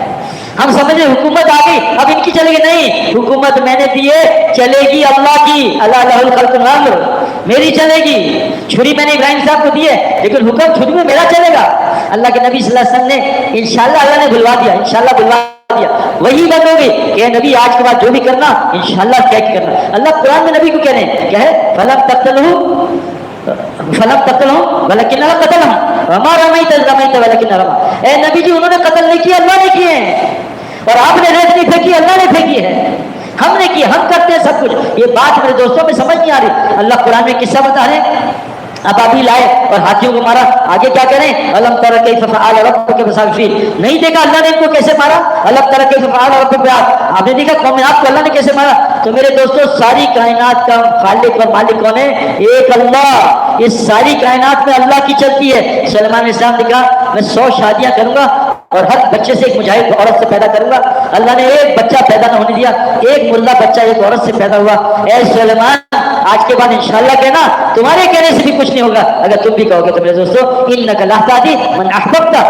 हम समझे हुकूमत आ गई, अब इनकी चलेगी, नहीं, हुकूमत मैंने दी है, चलेगी अल्लाह की। अल्लाह लहुल खल्क़ुल अम्र, मेरी चलेगी। छुरी मैंने इब्राहिम साहब को दी है, लेकिन हुक्म छुरी में मेरा चलेगा। अल्लाह के नबी सल्लल्लाहु अलैहि वसल्लम ने इंशाअल्लाह, अल्लाह ने बुलवा दिया, इंशाअल्लाह बुलवा दिया, वही बंद होगी कि नबी आज के बाद जो भी करना इंशाअल्लाह क्या करना। अल्लाह कुरान में नबी को कह रहे हैं, क्या है? फलम तक़तलहु वलकिन अल्लाह क़तलहु वमा रमैत इज़ रमैत वलकिन रमा। ए नबी जी, उन्होंने कत्ल नहीं किया, अल्लाह ने किए हैं, और आपने रेत नहीं फेंकी, अल्लाह ने फेंकी है, हमने की, हम करते हैं सब कुछ। ये बात मेरे दोस्तों में समझ नहीं आ रही। अल्लाह कुरान में किस्सा बता रहे हैं, अबाबील आए और हाथियों को मारा, आगे क्या करें? अलम तरा कैफ़ फ़अल रब्बुका बिअस्हाबिल फ़ील, नहीं देखा अल्लाह ने इनको कैसे मारा? अलम तरा कैफ़ फ़अल रब्बुका बिआद, आपने देखा कौम आपको अल्लाह ने कैसे मारा? तो मेरे दोस्तों, सारी कायनात का खालिक और मालिक कौन है? एक अल्लाह। इस सारी कायनात में अल्लाह की चलती है। सलमान इस्लाम ने कहा, मैं 100 शादियां करूंगा और हर बच्चे से एक मुजाहिद औरत से पैदा करूंगा। अल्लाह ने एक बच्चा पैदा न होने दिया, एक मुर्दा बच्चा एक औरत से पैदा हुआ। ए सलमान, आज के बाद इंशाअल्लाह कहना, तुम्हारे कहने से भी कुछ नहीं होगा, अगर तुम भी कहोगे तो। मेरे दोस्तों, इन्नका ला तहदी मन अहबब्ता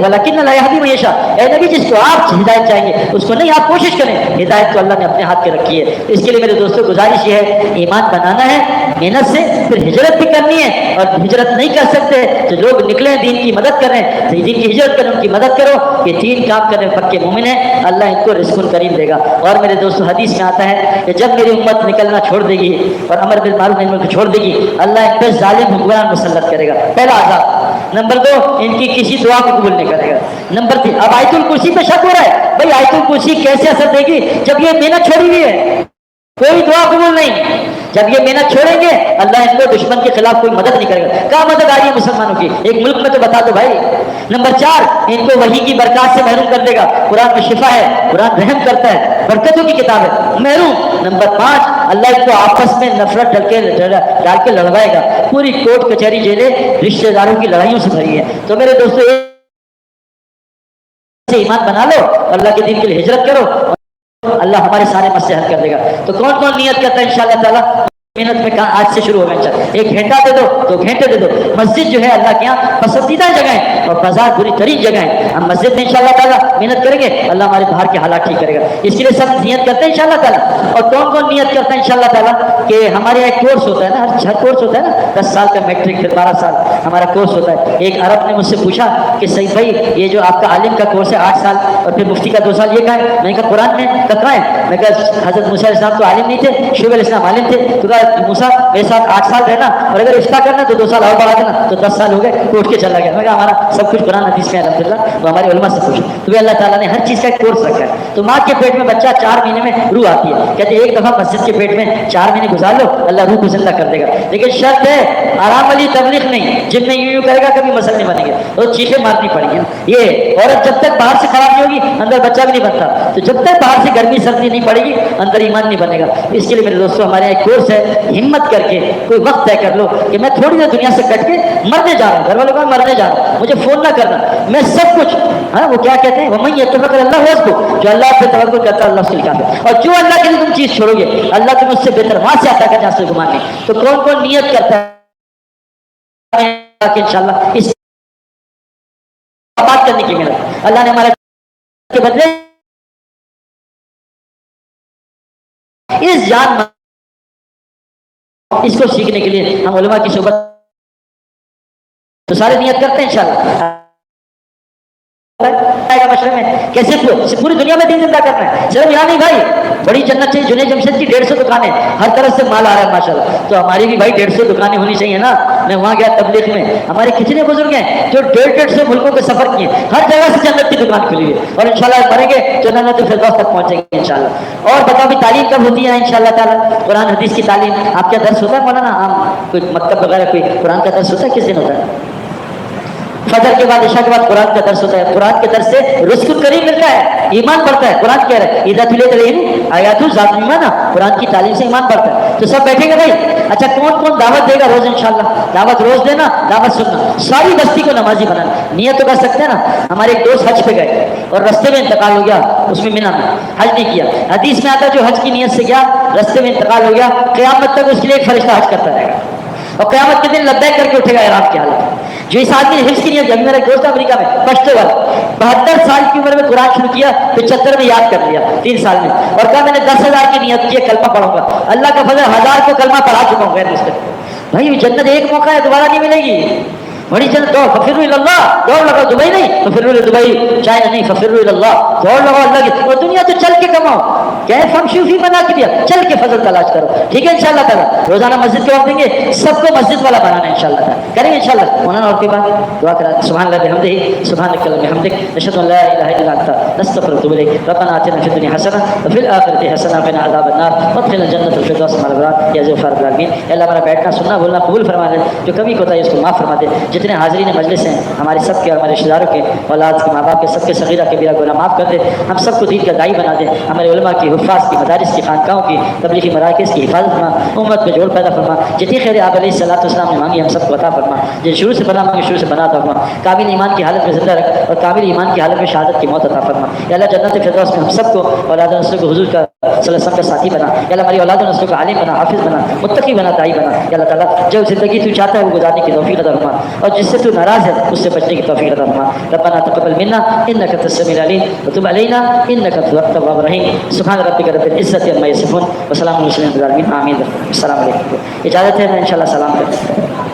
वलकिन ला यहदी मन यशा। ए नबी, जिसको आप हिदायत चाहेंगे उसको नहीं, आप कोशिश करें, हिदायत तो अल्लाह ने अपने हाथ के रखी है। इसके लिए मेरे दोस्तों गुजारिश ये है, ईमान बनाना है मेहनत से, फिर हिजरत भी करनी है, और हिजरत नहीं कर सकते तो लोग निकले दीन की मदद करें, तो दीन की हिजरत करें, उनकी मदद करो। ये 3 काम करने पक्के मोमिन है, अल्लाह इनको रिज़्क़ुन करीम देगा। और मेरे दोस्तों, हदीस में आता है कि जब मेरी उम्मत निकलना छोड़ देगी और अमर बिल मारूफ नही मुनकर को छोड़ देगी, अल्लाह इन पर जालिम हुक्मरान मुसल्लत करेगा। पहला आज़ाब। नंबर 2, इनकी किसी दुआ को कबूल नहीं करेगा। नंबर 3, अब आयतुल कुर्सी पे शक हो रहा है, भाई आयतुल कुर्सी कैसे असर देगी जब ये मेहनत छोड़ी हुई है? कोई दुआ कबूल नहीं। जब ये मेहनत छोड़ेंगे, अल्लाह इनको दुश्मन के खिलाफ कोई मदद नहीं करेगा। क्या मदद आ रही है मुसलमानों की? एक मुल्क में तो बता दो भाई। नंबर 4, इनको वही की बरकत से महरूम कर देगा। कुरान में शिफा है, कुरान रहम करता है, बरकतों की किताब है, महरूम। नंबर 5, अल्लाह इनको आपस में नफरत डाल के लड़वाएगा। पूरी कोर्ट कचहरी जेलें रिश्तेदारों की लड़ाइयों से भरी है। तो मेरे दोस्तों, ईमान बना लो, अल्लाह के दीन के लिए हिजरत करो, अल्लाह हमारे सारे मसले हल कर देगा। तो कौन कौन नियत करता है इंशाअल्लाह ताला? मेहनत में आज से शुरू होगा इंशाअल्लाह। 1 घंटा दे दो, 2 घंटे दे दो। मस्जिद जो है अल्लाह के यहाँ पसंदीदा जगह है और बाजार बुरी तरीन जगह है। हम मस्जिद में इंशाअल्लाह ताला मेहनत करेंगे, अल्लाह हमारे बाहर के हालात ठीक करेगा। इसके लिए सब नियत करते हैं इंशाअल्लाह ताला। और कौन कौन नियत करता है इंशाअल्लाह ताला कि हमारे यहाँ एक कोर्स होता है ना, हर कोर्स होता है ना, 10 साल का मैट्रिक, फिर 12 साल हमारा कोर्स होता है। एक अरब ने मुझसे पूछा कि सही भाई, ये जो आपका आलिम का कोर्स है 8 साल और फिर मुफ्ती का 2 साल, ये कहाँ है? मैंने कहा कुरान में। कहाँ है? मैं कहा हजरत मूसा अलैहिस्सलाम तो आलिम नहीं थे, शुएब अलैहिस्सलाम आलिम थे। तो कहा मूसा मेरे साथ 8 साल रहना, और अगर इफ्ता करना तो 2 साल और बढ़ा देना, तो 10 साल हो गए। तो उठ के चला गया। मैं कहा हमारा सब कुछ कुरान हदीस में अल्हम्दुलिल्लाह, वो हमारे उलमा से पूछे। तो अल्लाह ताला ने हर चीज़ का एक कोर्स रखा है। तो माँ के पेट में बच्चा 4 महीने में रूह आती है, कहते एक दफ़ा मस्जिद के पेट में 4 महीने गुजार लो, अल्लाह रूह को जिंदा कर देगा। लेकिन शर्त है आराम वाली तबलीग नहीं, जिम में यूं करेगा कभी मसल नहीं बनेंगे, तो चीखें मारनी पड़ेगी। ये औरत जब तक बाहर से खराब नहीं होगी अंदर बच्चा भी नहीं बनता, तो जब तक बाहर से गर्मी सर्दी नहीं पड़ेगी अंदर ईमान नहीं बनेगा। इसके लिए मेरे दोस्तों हमारे यहाँ एक कोर्स है, हिम्मत करके कोई वक्त तय कर लो कि मैं थोड़ी देर दुनिया से कट के मरने जा रहा हूँ, घर वालों को मरने जा रहा हूँ, मुझे फोन ना करना, मैं सब कुछ, हाँ वो क्या कहते हैं, वही यतवक्कल अल्लाह वस्बु, जो अल्लाह पे तवक्कुल करता है अल्लाह उसके लिए काफी है। और जो अल्लाह के लिए तुम चीज छोड़ोगे अल्लाह तुम्हें उससे बेहतर वहां से आता है जहां से गुमान नहीं। तो कौन कौन नियत करता है कि इंशाल्लाह इस बात करने की मेहनत अल्लाह ने हमारे के बदले इस जान इसको सीखने के लिए हम उलमा की सोबत तो सारे नियत करते हैं इंशाल्लाह। मशरे में कैसे पूरी दुनिया में दिन जिंदा करना है, सिर्फ यहाँ नहीं भाई, बड़ी जन्नत चाहिए। जुने जमशेद की 150 दुकानें, हर तरफ से माल आ रहा है माशाल्लाह, तो हमारी भी भाई 150 दुकानें होनी चाहिए ना। मैं वहाँ गया तबलीग में, हमारे कितने बुजुर्ग हैं जो 150 मुल्कों के सफर किए, हर जगह से जन्नत की दुकान खुली है, और इंशाल्लाह मरेंगे तो जन्नत फिरदौस तक पहुंचेंगे इंशाल्लाह। और बताओ भी तालीम कब होती है इंशाल्लाह ताला, कुरान हदीस की तालीम। आपका दर्स होता है मौलाना, आम कोई मकतब वगैरह कोई कुरान का दर्स होता है, किस दिन होता है? फजर के बाद इशा के बाद कुरान का दर्स होता है। कुरान के दर्स से रुज़्क़ुल करीम मिलता है, ईमान बढ़ता है। कुरान कह रहा है इज़ा तुलियत अलैहिम आयातु ज़ादुहुम ईमाना, कुरान की तालीम से ईमान बढ़ता है। तो सब बैठेंगे भाई। अच्छा कौन कौन दावत देगा रोज इंशाल्लाह? दावत रोज देना, दावत सुनना, सारी बस्ती को नमाजी बनाना। नियत तो कर सकते हैं ना। हमारे एक दोस्त हज पे गए और रास्ते में इंतकाल हो गया, उसमें मिना में हज नहीं किया। हदीस में आता है जो हज की नियत से गया रास्ते में इंतकाल हो गया, क़यामत तक उसके लिए एक फरिश्ता हज करता रहेगा, और क़यामत के दिन लब्बैक करके उठेगा इहराम की हालत में। जो इस आदमी ने हिफ्ज़ की नियत, अभी मेरा दोस्त अमेरिका में पढ़ते वाला 72 साल की उम्र में कुरान शुरू किया, 75 में याद कर लिया 3 साल में, और कहा मैंने 10,000 की नियत की कलमा पढ़ूंगा। अल्लाह का फजल 1000 को कलमा पढ़ा चुका हूँ। भाई जन्नत एक मौका है, दोबारा नहीं मिलेगी। बड़ी जन्नत, दौड़ फफिरु इल्लल्लाह, दौड़ लगाओ दुबई नहीं फफिरु दुबई, चाइना नहीं फफिरु इल्लल्लाह, दौड़ लगाओ अल्लाह की। और दुनिया तो चल के कमाओ, क्या फमशूफी बना के दिया, चल के फजल तलाश करो, ठीक है इंशाल्लाह ताला। रोजाना मस्जिद के वक्त देंगे, सबको मस्जिद वाला बनाना है इंशाल्लाह ताला, करेंगे इंशाल्लाह। मौलाना और के बाद दुआ करा, सुभान अल्लाह बिहम्दिही सुभानकल बिहम्दिक अशहदु अल्ला इलाहा इल्ला अंता नस्तगफिरुका व नतूबु इलैक। रब्बना आतिना फिद दुनिया हसना व फिल आखिरति हसना व क़िना अज़ाबन्नार वदखिलना जन्नतल फिरदौस मअल अबरार या ज़फ़ार रब्बिल आलमीन। अल्लाह हमारा बैठना सुनना बोलना कबूल फरमा दे, जो कभी कोता है उसको माफ़ फरमा दे। जितने हाज़रीन मजलिस हैं हमारे सब के, हमारे रिश्तेदारों के, औलाद के, माँ बाप के, सबके सगीरा कबीरा गुनाह माफ़ कर दे। हम सबको दीन का दाई बना दे। हमारे उलमा की, हुफ़ाज़ की, मदारिस की, खानकाहों की, तबलीगी मराकिज़ की हिफाजत फरमा, उम्मत में जोड़ पैदा फरमा। जितनी खैर आप अलैहिस्सलाम ने मांगी हम सबको अता फरमा। जिन शुरू से बना मांगे शुरू से बना अता फरमा। कामिल ईमान की हालत में जिंदा रख और कामिल ईमान की हालत में शहादत की मौत अता फरमा। या अल्लाह जन्नत फिरदौस में हम सबको औलाद नस्ल को हुजूर का सल्लल्लाहु अलैहि वसल्लम का साथी बना। या अल्लाह हमारी औलाद नस्ल को आलिम बना, हाफिज़ बना, मुत्तकी बना, दाई बना। या अल्लाह ताला जो ज़िंदगी तू चाहता है वो गुजारने की तौफीक अता फरमा, और जिससे तू नाराज़ है उससे बचने की तौफीक अता फरमा। रब्बना तक़ब्बल मिन्ना इन्नका अंतस समीउल अलीम व तुब अलैना इन्नका अंतत तव्वाबुर रहीम। सुब्हान रब्बिका रब्बिल इज़्ज़ति अम्मा यसिफून व सलामुन अलल मुरसलीन। आमीन। अस्सलाम वालेकुम। इजाज़त है, मैं इंशाल्लाह सलाम करता हूँ।